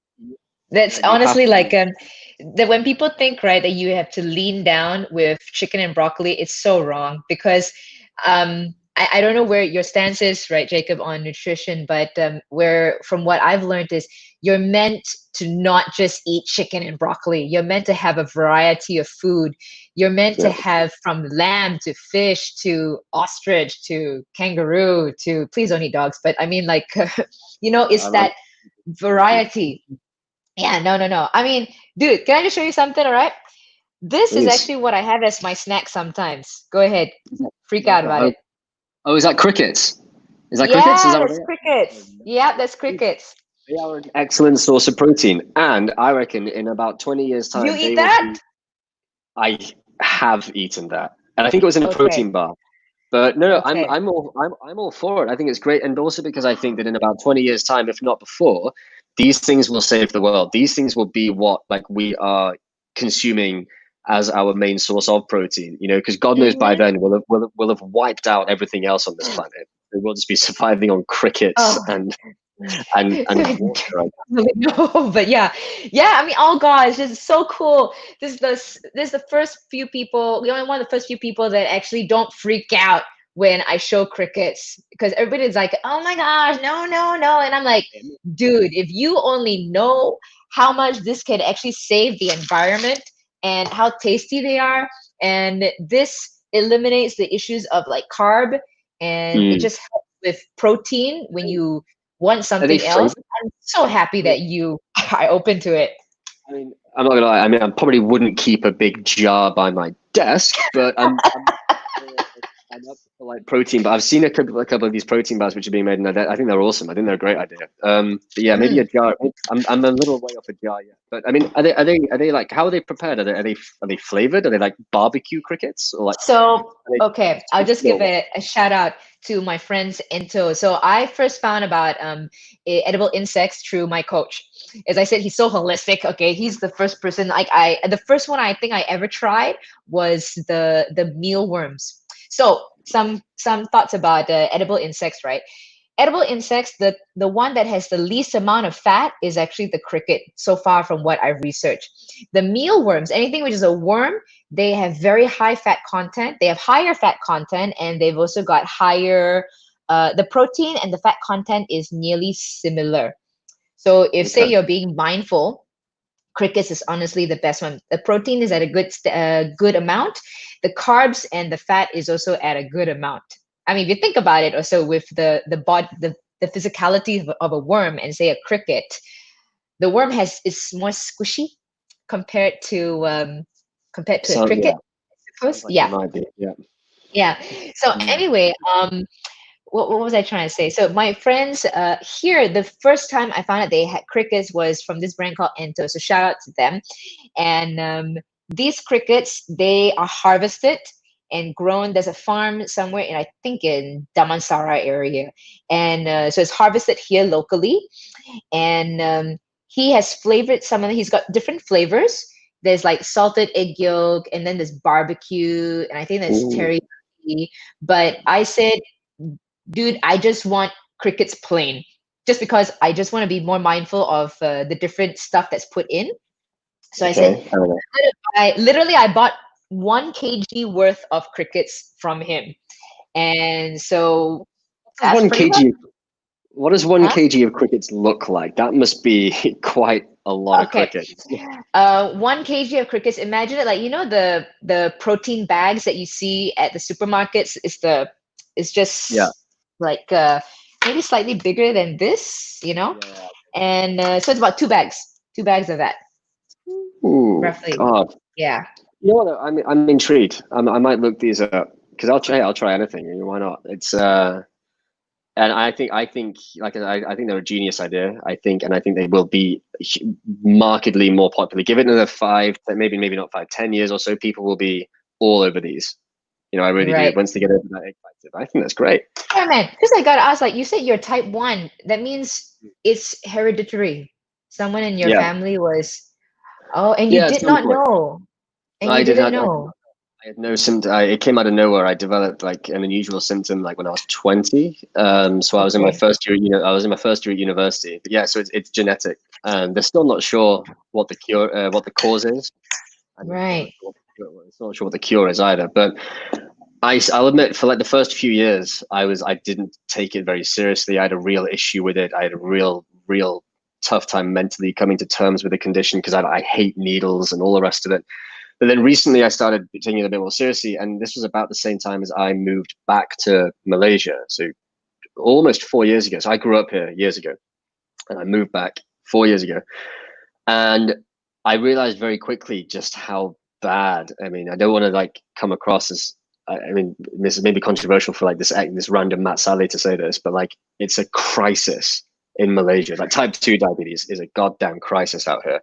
that's honestly like that when people think, right, that you have to lean down with chicken and broccoli, it's so wrong, because I don't know where your stance is, right, Jacob, on nutrition, but where from what I've learned is you're meant to not just eat chicken and broccoli. You're meant to have a variety of food. You're meant to have from lamb to fish to ostrich to kangaroo to, please don't eat dogs, but I mean like, it's that variety. Yeah, no. I mean, dude, can I just show you something, all right? This is actually what I have as my snack sometimes. Go ahead. Freak out about it. Oh, is that crickets? Is that crickets? Yeah, that's crickets. Yeah, that's crickets. They are an excellent source of protein, and I reckon in about 20 years' time, you eat that? I have eaten that, and I think it was in a protein bar. But no, I'm all for it. I think it's great, and also because I think that in about 20 years' time, if not before, these things will save the world. These things will be what like we are consuming as our main source of protein, you know, because God knows by then we'll have wiped out everything else on this planet. We'll just be surviving on crickets Oh. and water. No, but yeah, I mean, oh gosh, this is so cool. This is the first few people, the only one of the first few people that actually don't freak out when I show crickets, because everybody's like, oh my gosh, no, no, no, and I'm like, dude, if you only know how much this can actually save the environment and how tasty they are, and this eliminates the issues of like carb, and it just helps with protein when you want something else. I'm so happy that you are open to it. I mean, I'm not gonna lie. I mean, I probably wouldn't keep a big jar by my desk, but I'm up for like protein. But I've seen a couple of these protein bars which are being made, and I think they're awesome. I think they're a great idea. But yeah, maybe a jar. I'm a little way off a jar yet. But I mean, are they like, how are they prepared? Are they flavored? Are they like barbecue crickets or like? So okay, I'll just give a shout out to my friends Ento. So I first found about edible insects through my coach. As I said, he's so holistic. Okay, he's the first person. Like the first one I think I ever tried was the mealworms. So some thoughts about edible insects, right? Edible insects, the one that has the least amount of fat is actually the cricket, so far from what I've researched. The mealworms, anything which is a worm, they have very high fat content. They have higher fat content, and they've also got higher, the protein and the fat content is nearly similar. So if say you're being mindful, crickets is honestly the best one. The protein is at a good amount. The carbs and the fat is also at a good amount. I mean, if you think about it, also with the physicality of a worm and say a cricket, the worm is more squishy compared to a cricket. Yeah. I suppose. Like Yeah. So anyway, what was I trying to say? So my friends here, the first time I found out they had crickets was from this brand called Ento. So shout out to them. And these crickets, they are harvested and grown. There's a farm somewhere in, I think, in Damansara area. And so it's harvested here locally. And he has flavored some of them. He's got different flavors. There's like salted egg yolk, and then there's barbecue, and I think there's teriyaki. But I said, dude, I just want crickets plain, just because I just want to be more mindful of the different stuff that's put in. So I said, I bought 1 kg worth of crickets from him. And so that's 1 pretty kg. much. What does 1 kg of crickets look like? That must be quite a lot of crickets. 1 kg of crickets. Imagine it like, you know, the protein bags that you see at the supermarkets. It's just like maybe slightly bigger than this, you know. And so it's about 2 bags of that. Ooh, roughly. God. Yeah. You know what? I'm intrigued. I might look these up because I'll try anything. Why not? It's and I think like I think they're a genius idea. I think they will be markedly more popular. Give it another 5, maybe not 5, 10 years or so. People will be all over these. You know, I really do. Once they get over that egg factor, I think that's great. Yeah, man. Because I gotta ask, like you said, you're type 1. That means it's hereditary. Someone in your family was. Oh, and you did not know. And you didn't know. I had no symptom. It came out of nowhere. I developed like an unusual symptom like when I was 20. So I was in my first year. I was in my first year at university. But yeah, so it's genetic, and they're still not sure what the cause is. Right. It's not sure what the cure is either. But I'll admit, for like the first few years, I didn't take it very seriously. I had a real issue with it. I had a real tough time mentally coming to terms with the condition because I hate needles and all the rest of it. But then recently I started taking it a bit more seriously, and this was about the same time as I moved back to Malaysia. So almost 4 years ago. So I grew up here years ago, and I moved back 4 years ago. And I realized very quickly just how bad. I mean, I don't want to like come across as, I mean, this is maybe controversial for like this random Matt Sally to say this, but like it's a crisis in Malaysia. Like type 2 diabetes is a goddamn crisis out here.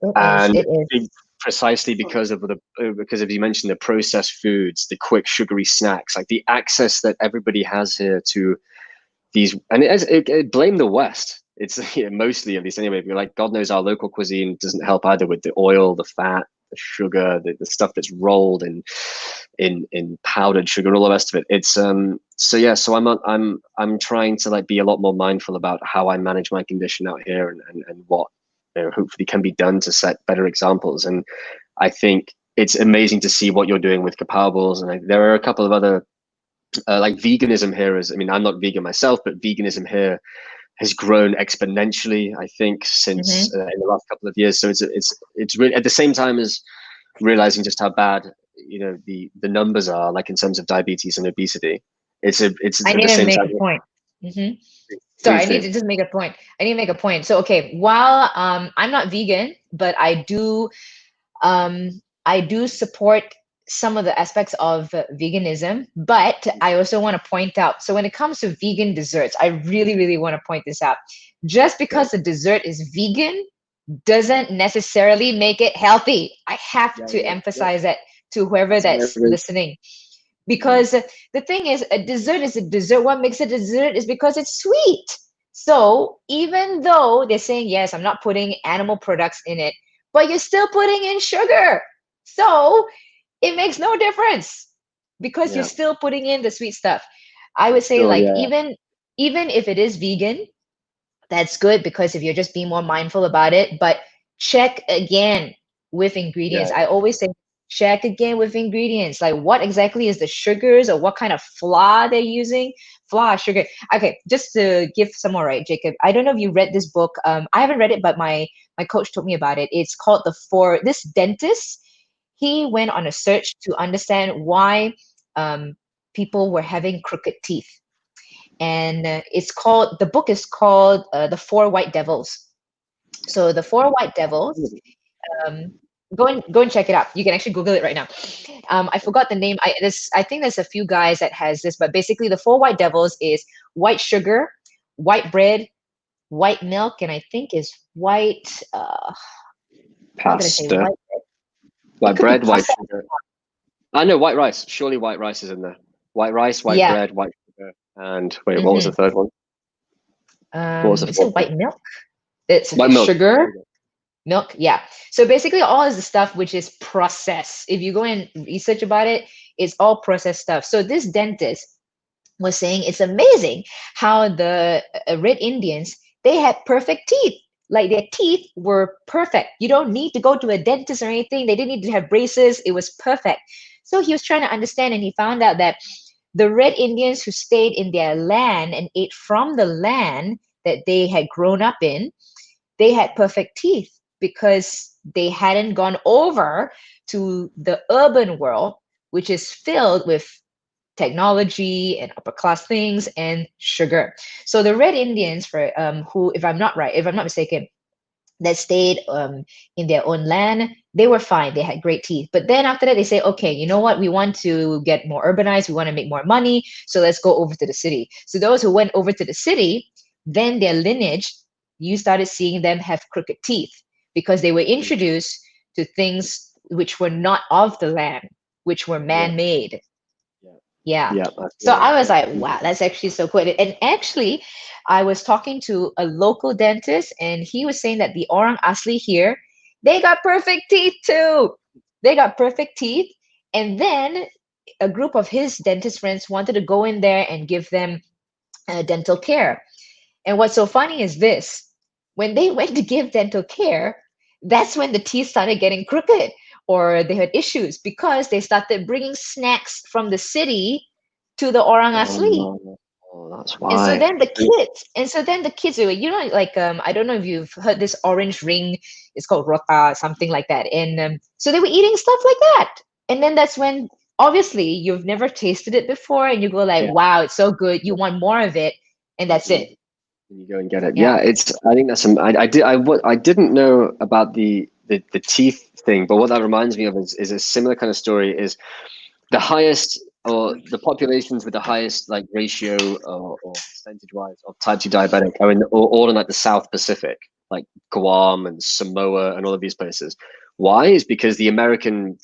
It is. Precisely because of you mentioned the processed foods, the quick sugary snacks, like the access that everybody has here to these, and it blame the West. It's mostly, at least anyway, like God knows our local cuisine doesn't help either with the oil, the fat, the sugar, the stuff that's rolled in powdered sugar, all the rest of it. It's so yeah, so I'm trying to like be a lot more mindful about how I manage my condition out here, and what, you know, hopefully can be done to set better examples. And I think it's amazing to see what you're doing with Kapow balls, and there are a couple of other like veganism here is, I mean, I'm not vegan myself, but veganism here has grown exponentially, I think, since in the last couple of years. So it's really at the same time as realizing just how bad, you know, the numbers are, like in terms of diabetes and obesity. It's at the same time. I need to make a point. Sorry, I need to just make a point. I need to make a point. So, okay, while I'm not vegan, but I do support some of the aspects of veganism, but I also want to point out, so when it comes to vegan desserts, I really, really want to point this out. Just because the dessert is vegan doesn't necessarily make it healthy. I have to emphasize that to whoever that's listening. Because the thing is, a dessert is a dessert. What makes it a dessert is because it's sweet. So even though they're saying, yes, I'm not putting animal products in it, but you're still putting in sugar. So it makes no difference because you're still putting in the sweet stuff. I would say even if it is vegan, that's good, because if you're just being more mindful about it, but check again with ingredients. I always say check again with ingredients, like what exactly is the sugars or what kind of flour they're using. Flour, sugar. Okay, just to give some more, right, Jacob? I don't know if you read this book. I haven't read it, but my coach told me about it. It's called this dentist, he went on a search to understand why people were having crooked teeth. And the book is called The Four White Devils. So the Four White Devils, go and check it out. You can actually Google it right now. I forgot the name. I think there's a few guys that has this, but basically the Four White Devils is white sugar, white bread, white milk, and I think is white pasta. White bread, white sugar. I know white rice. Surely white rice is in there. White rice, white bread, white sugar, and wait, what was the third one? What was the fourth? White milk. It's white sugar, milk. Yeah. So basically, all is the stuff which is processed. If you go and research about it, it's all processed stuff. So this dentist was saying it's amazing how the Red Indians, they had perfect teeth. Like their teeth were perfect. You don't need to go to a dentist or anything. They didn't need to have braces. It was perfect. So he was trying to understand, and he found out that the Red Indians who stayed in their land and ate from the land that they had grown up in, they had perfect teeth because they hadn't gone over to the urban world, which is filled with technology and upper class things and sugar. So the Red Indians, who, if I'm not mistaken, that stayed in their own land, they were fine. They had great teeth. But then after that, they say, okay, you know what? We want to get more urbanized. We want to make more money. So let's go over to the city. So those who went over to the city, then their lineage, you started seeing them have crooked teeth because they were introduced to things which were not of the land, which were man-made. Yeah. So I was like, wow, that's actually so cool. And actually, I was talking to a local dentist, and he was saying that the Orang Asli here, they got perfect teeth too. They got perfect teeth. And then a group of his dentist friends wanted to go in there and give them dental care. And what's so funny is this: when they went to give dental care, that's when the teeth started getting crooked, or they had issues because they started bringing snacks from the city to the Orang Asli. Oh, that's why. And so then the kids, you know, like I don't know if you've heard this orange ring. It's called rota, something like that. And so they were eating stuff like that. And then that's when, obviously, you've never tasted it before, and you go like, wow, it's so good. You want more of it, and that's it. You go and get it. Yeah, it's. I think that's some. I didn't know about the teeth thing, but what that reminds me of is a similar kind of story. Is the highest, or the populations with the highest like ratio or percentage wise of type 2 diabetic are all in like the South Pacific, like Guam and Samoa and all of these places. Why? Is because the American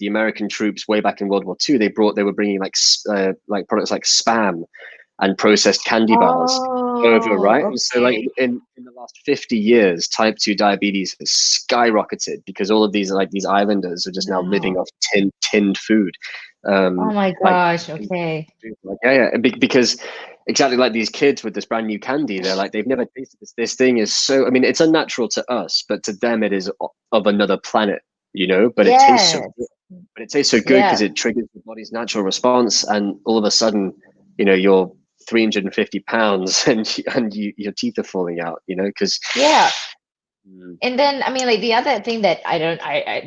troops way back in World War II, they were bringing like products like Spam and processed candy bars over, right? Oh, And so like okay. in the last 50 years, type 2 diabetes has skyrocketed because all of these islanders are just now living Wow. off tinned food. Oh my Like, gosh. Okay. because exactly like these kids with this brand new candy, they're like, they've never tasted this. This thing is so, I mean, it's unnatural to us, but to them it is of another planet, but it tastes so Yes. good. But it tastes so good because Yeah. it triggers the body's natural response, and all of a sudden, you're 350 pounds and your teeth are falling out, because Yeah. And then, I mean, like the other thing that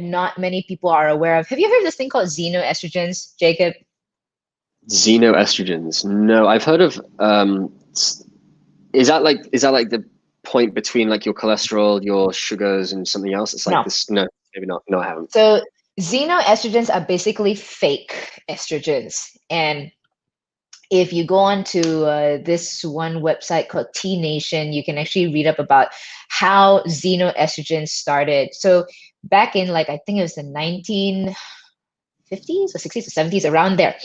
not many people are aware of. Have you heard of this thing called xenoestrogens, Jacob? xenoestrogens. No, I've heard of. Is that like the point between like your cholesterol, your sugars, and something else? It's like No. this. No, maybe not. No, I haven't. So xenoestrogens are basically fake estrogens. And if you go on to this one website called T Nation, you can actually read up about how xenoestrogens started. So back in like I think it was the 1950s or 60s or 70s, around there.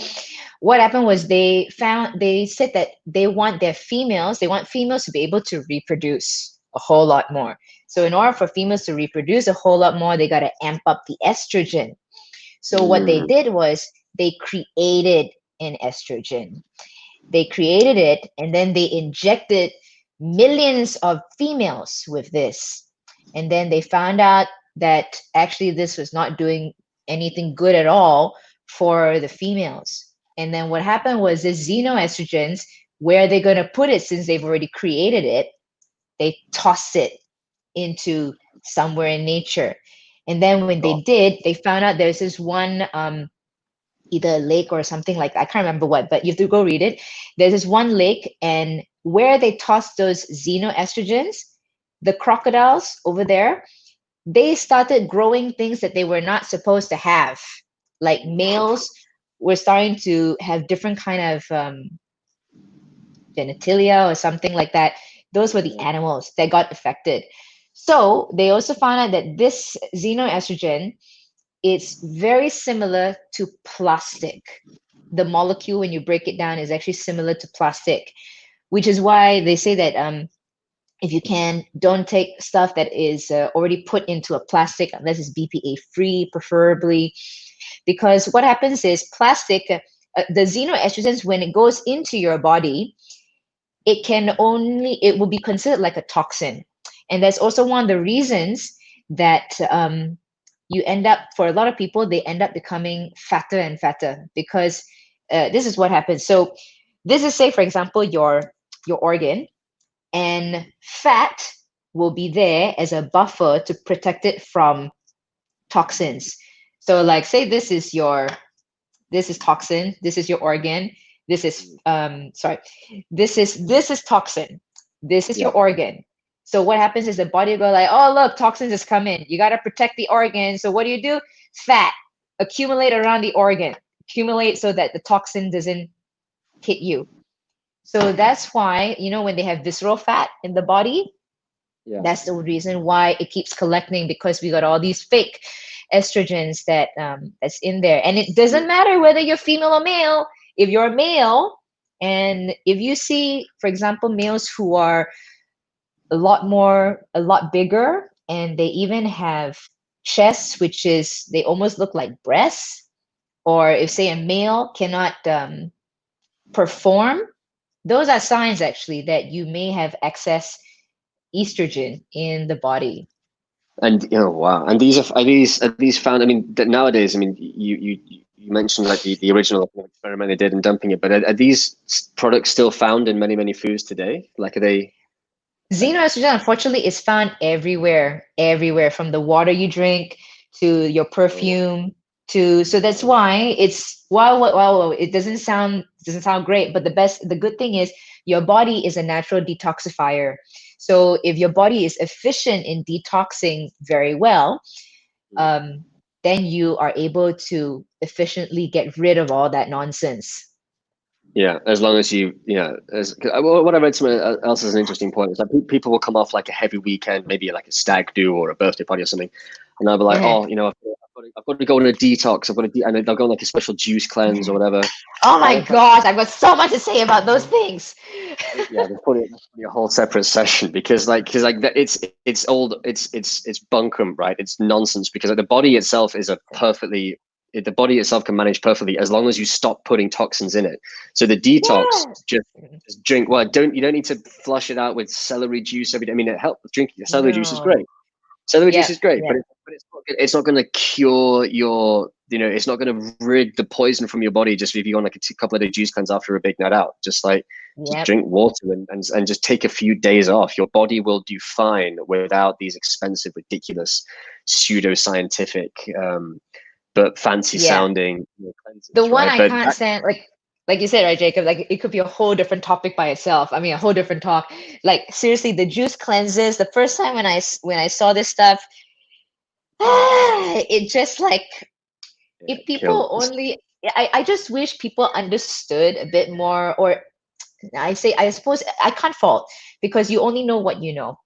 What happened was they said that they want females to be able to reproduce a whole lot more. So in order for females to reproduce a whole lot more, they got to amp up the estrogen. So what they Mm. did was they created an estrogen. They created it and then they injected millions of females with this. And then they found out that actually this was not doing anything good at all for the females. And then what happened was this xenoestrogens, where they're going to put it since they've already created it, they tossed it into somewhere in nature. And then when God. they did, they found out there's this one either a lake or something like that. I can't remember what, but you have to go read it. There's this one lake, and where they tossed those xenoestrogens, the crocodiles over there, they started growing things that they were not supposed to have. Like males were starting to have different kind of genitalia or something like that. Those were the animals that got affected. So they also found out that this xenoestrogen, it's very similar to plastic. The molecule, when you break it down, is actually similar to plastic, which is why they say that if you can, don't take stuff that is already put into a plastic unless it's BPA free, preferably, because what happens is plastic, the xenoestrogens, when it goes into your body, it will be considered like a toxin. And that's also one of the reasons that you end up, for a lot of people, they end up becoming fatter and fatter because this is what happens. So this is, say, for example, your organ, and fat will be there as a buffer to protect it from toxins. So like, say this is toxin, this is your organ, this is this is toxin, this is Yeah. your organ. So what happens is the body will go like, oh look, toxins has come in, you got to protect the organ. So what do? Fat accumulate around the organ, accumulate so that the toxin doesn't hit you. So that's why, when they have visceral fat in the body, Yeah. that's the reason why it keeps collecting, because we got all these fake estrogens that's in there. And it doesn't matter whether you're female or male. If you're a male, and if you see, for example, males who are a lot bigger, and they even have chests, which is, they almost look like breasts, or if, say, a male cannot perform, those are signs actually that you may have excess estrogen in the body. And wow. And are these found? I mean, nowadays, I mean, you mentioned like the original experiment they did in dumping it, but are these products still found in many foods today? Like, are they? Xenoestrogen, unfortunately, is found everywhere from the water you drink to your perfume to. So that's why it's, while it doesn't sound great, but the good thing is your body is a natural detoxifier. So if your body is efficient in detoxing very well, then you are able to efficiently get rid of all that nonsense. Yeah, as long as what I read somewhere else is an interesting point. Is that people will come off like a heavy weekend, maybe like a stag do or a birthday party or something, and they'll be like, Uh-huh. oh, I've got I've got to go on a detox. And they'll go on like a special juice cleanse or whatever. Oh my gosh, I've got so much to say about those things. Yeah, there's probably a whole separate session because it's old, it's bunkum, right? It's nonsense because the body itself is the body itself can manage perfectly as long as you stop putting toxins in it. So the detox, just drink. Well, you don't need to flush it out with celery juice every day. I mean, it helps. Drinking celery juice is great. Celery juice is great, but it's not going to cure your, it's not going to rid the poison from your body just if you go on like a couple of day juice cleanse after a big night out. Just drink water and just take a few days off. Your body will do fine without these expensive, ridiculous, pseudo-scientific, but fancy sounding cleanses. The one I can't stand, like you said, right, Jacob, like it could be a whole different topic by itself. I mean, a whole different talk. Like seriously, the juice cleanses, the first time when I saw this stuff, it just if people only, I just wish people understood a bit more, or I suppose I can't fault because you only know what you know.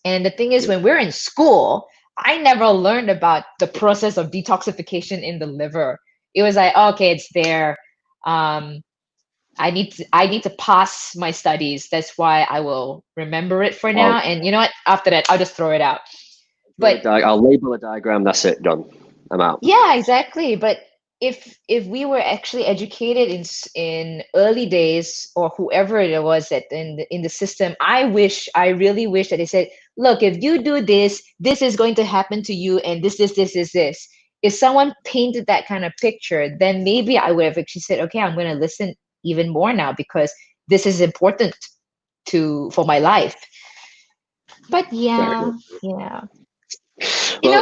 And the thing is, when we're in school, I never learned about the process of detoxification in the liver. It was like, okay, it's there. I need to pass my studies. That's why I will remember it for now. And you know what? After that, I'll just throw it out. But I'll label a diagram. That's it. Done. I'm out. Yeah, exactly. But if we were actually educated in early days, or whoever it was that in the system, I really wish that they said, look, if you do this, this is going to happen to you, and this. If someone painted that kind of picture, then maybe I would have actually said, okay, I'm going to listen even more now because this is important for my life. But yeah. Well,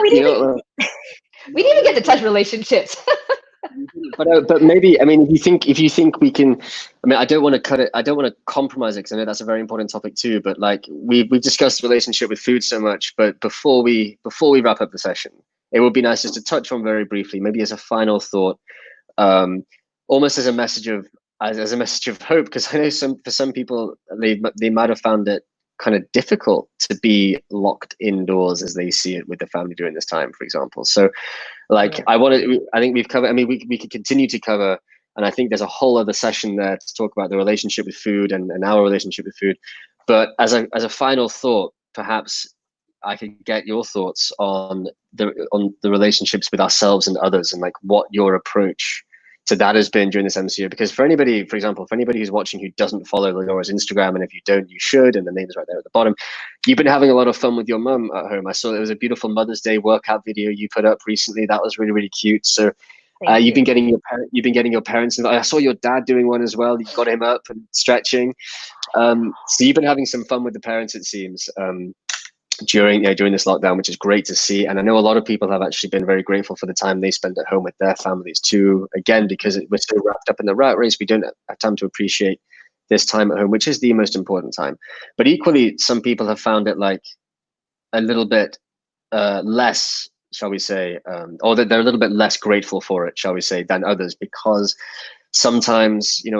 we didn't even get to touch relationships. but maybe, I mean, if you think we can, I mean, I don't want to cut it. I don't want to compromise it because I know that's a very important topic too. But like we've discussed the relationship with food so much. But before we wrap up the session, it would be nice just to touch on very briefly, maybe as a final thought, almost as a message of hope. Because I know for some people they might have found it kind of difficult to be locked indoors as they see it with the family during this time, for example. So I think we've covered, I mean, we could continue to cover, and I think there's a whole other session there to talk about the relationship with food and our relationship with food. But as a final thought, perhaps I could get your thoughts on the relationships with ourselves and others, and like what your approach to that has been during this MCO. Because for anybody who's watching who doesn't follow Linora's Instagram, and if you don't, you should, and the name is right there at the bottom, you've been having a lot of fun with your mum at home. I saw there was a beautiful Mother's Day workout video you put up recently. That was really, really cute. So you've been getting your parents involved. I saw your dad doing one as well. You got him up and stretching. So you've been having some fun with the parents, it seems, during this lockdown, which is great to see. And I know a lot of people have actually been very grateful for the time they spend at home with their families too, again, because we're so wrapped up in the rat race, we don't have time to appreciate this time at home, which is the most important time. But equally, some people have found it like a little bit less, shall we say, or that they're a little bit less grateful for it, shall we say, than others, because sometimes, an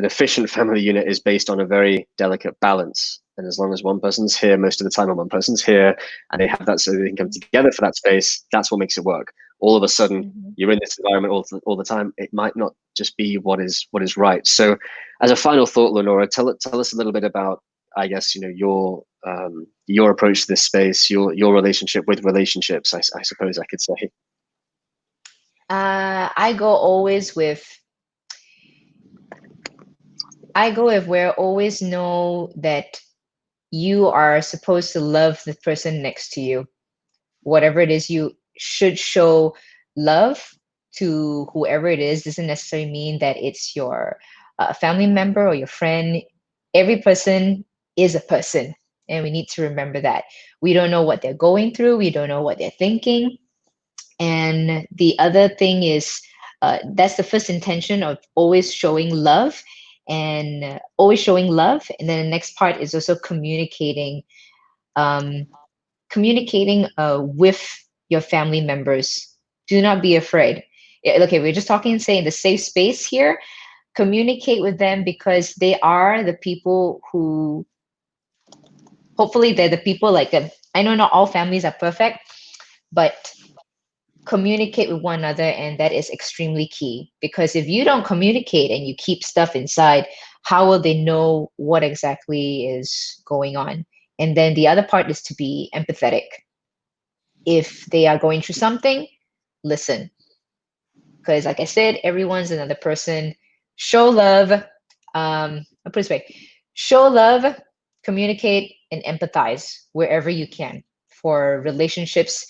efficient family unit is based on a very delicate balance. And as long as one person's here most of the time and one person's here, and they have that so they can come together for that space, that's what makes it work. All of a sudden, you're in this environment all the time. It might not just be what is right. So as a final thought, Linora, tell us a little bit about, I guess, your approach to this space, your relationship with relationships, I suppose I could say. I go with where always know that you are supposed to love the person next to you. Whatever it is, you should show love to whoever it is. Doesn't necessarily mean that it's your family member or your friend. Every person is a person, and we need to remember that. We don't know what they're going through. We don't know what they're thinking. And the other thing is, that's the first intention of always showing love. And then the next part is also communicating with your family members. Do not be afraid. Okay, we're just talking, say, in the safe space here. Communicate with them, because they are the people who, hopefully they're the people, like, I know not all families are perfect, but communicate with one another, and that is extremely key, because if you don't communicate and you keep stuff inside, how will they know what exactly is going on? And then the other part is to be empathetic. If they are going through something, listen, because like I said, everyone's another person. Show love. I'll put it this way: show love, communicate, and empathize wherever you can for relationships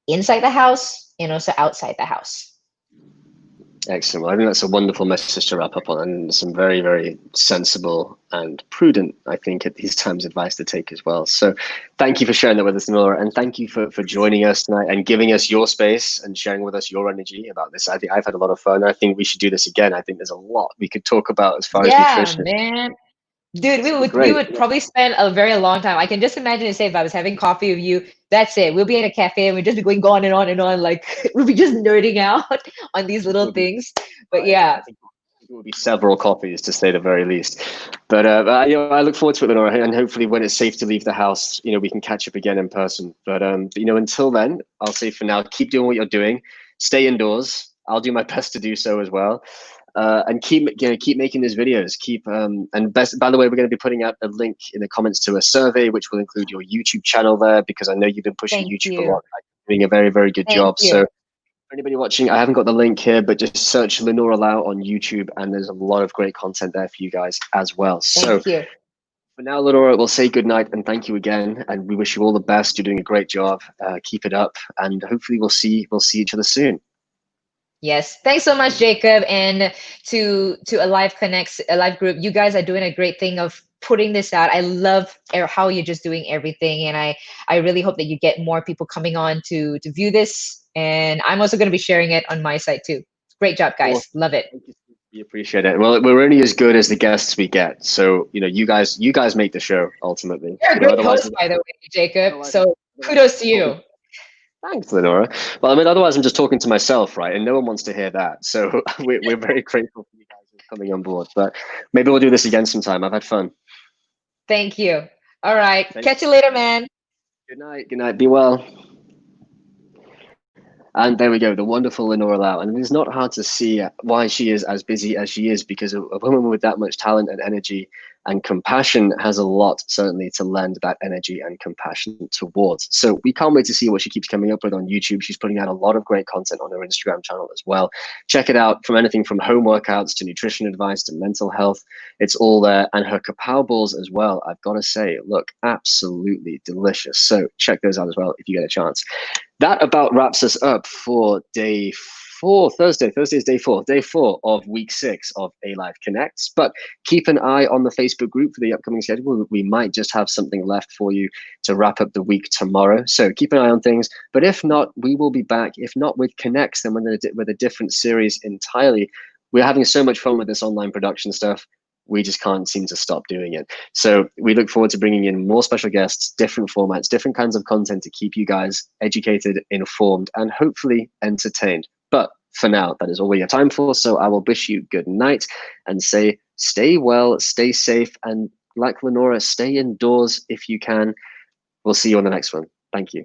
inside the house and also outside the house. Excellent. Well, I think that's a wonderful message to wrap up on, and some very, very sensible and prudent, I think, at these times, advice to take as well. So thank you for sharing that with us, Linora, and thank you for joining us tonight and giving us your space and sharing with us your energy about this. I think I've had a lot of fun. I think we should do this again. I think there's a lot we could talk about as far as Yeah, nutrition. man. Dude, we Great. would probably spend a very long time. I can just imagine it, say if I was having coffee with you, that's it. We'll be at a cafe and we'd just be going on and on and on. Like we'll be just nerding out on these little We'll be, things. But yeah, I think it will be several coffees, to say the very least. But I look forward to it, Lenora, and hopefully when it's safe to leave the house, we can catch up again in person. But until then, I'll say for now, keep doing what you're doing. Stay indoors. I'll do my best to do so as well. And keep making these videos. By the way, we're going to be putting out a link in the comments to a survey, which will include your YouTube channel there, because I know you've been pushing thank YouTube a you. lot, doing a very, very good Thank job. you. So for anybody watching, I haven't got the link here, but just search Linora Low on YouTube, and there's a lot of great content there for you guys as well. So Thank you. for now, Linora, we'll say good night and thank you again, and we wish you all the best. You're doing a great job. Keep it up, and hopefully we'll see each other soon. Yes, thanks so much, Jacob, and to ALYFE Connects, ALYFE Group. You guys are doing a great thing of putting this out. I love how you're just doing everything, and I really hope that you get more people coming on to view this. And I'm also going to be sharing it on my site too. Great job, guys. Love it. Thank you. We appreciate it. Well, we're only as good as the guests we get. So you guys make the show ultimately. You're a great host, by the way, Jacob. So kudos to you. Thanks, Lenora. Well, I mean, otherwise I'm just talking to myself, right? And no one wants to hear that. So we're very grateful for you guys coming on board. But maybe we'll do this again sometime. I've had fun. Thank you. All right. Catch you later, man. Good night. Good night. Be well. And there we go, the wonderful Linora Low. And it's not hard to see why she is as busy as she is, because a woman with that much talent and energy and compassion has a lot, certainly, to lend that energy and compassion towards. So we can't wait to see what she keeps coming up with on YouTube. She's putting out a lot of great content on her Instagram channel as well. Check it out, from anything from home workouts to nutrition advice to mental health. It's all there. And her kapow balls as well, I've got to say, look absolutely delicious. So check those out as well if you get a chance. That about wraps us up for day 4, Thursday. Thursday is day 4 of week 6 of ALYFE Connects. But keep an eye on the Facebook group for the upcoming schedule. We might just have something left for you to wrap up the week tomorrow. So keep an eye on things. But if not, we will be back. If not with Connects, then with a different series entirely. We're having so much fun with this online production stuff. We just can't seem to stop doing it. So we look forward to bringing in more special guests, different formats, different kinds of content to keep you guys educated, informed, and hopefully entertained. But for now, that is all we have time for. So I will wish you good night and say, stay well, stay safe, and like Linora, stay indoors if you can. We'll see you on the next one. Thank you.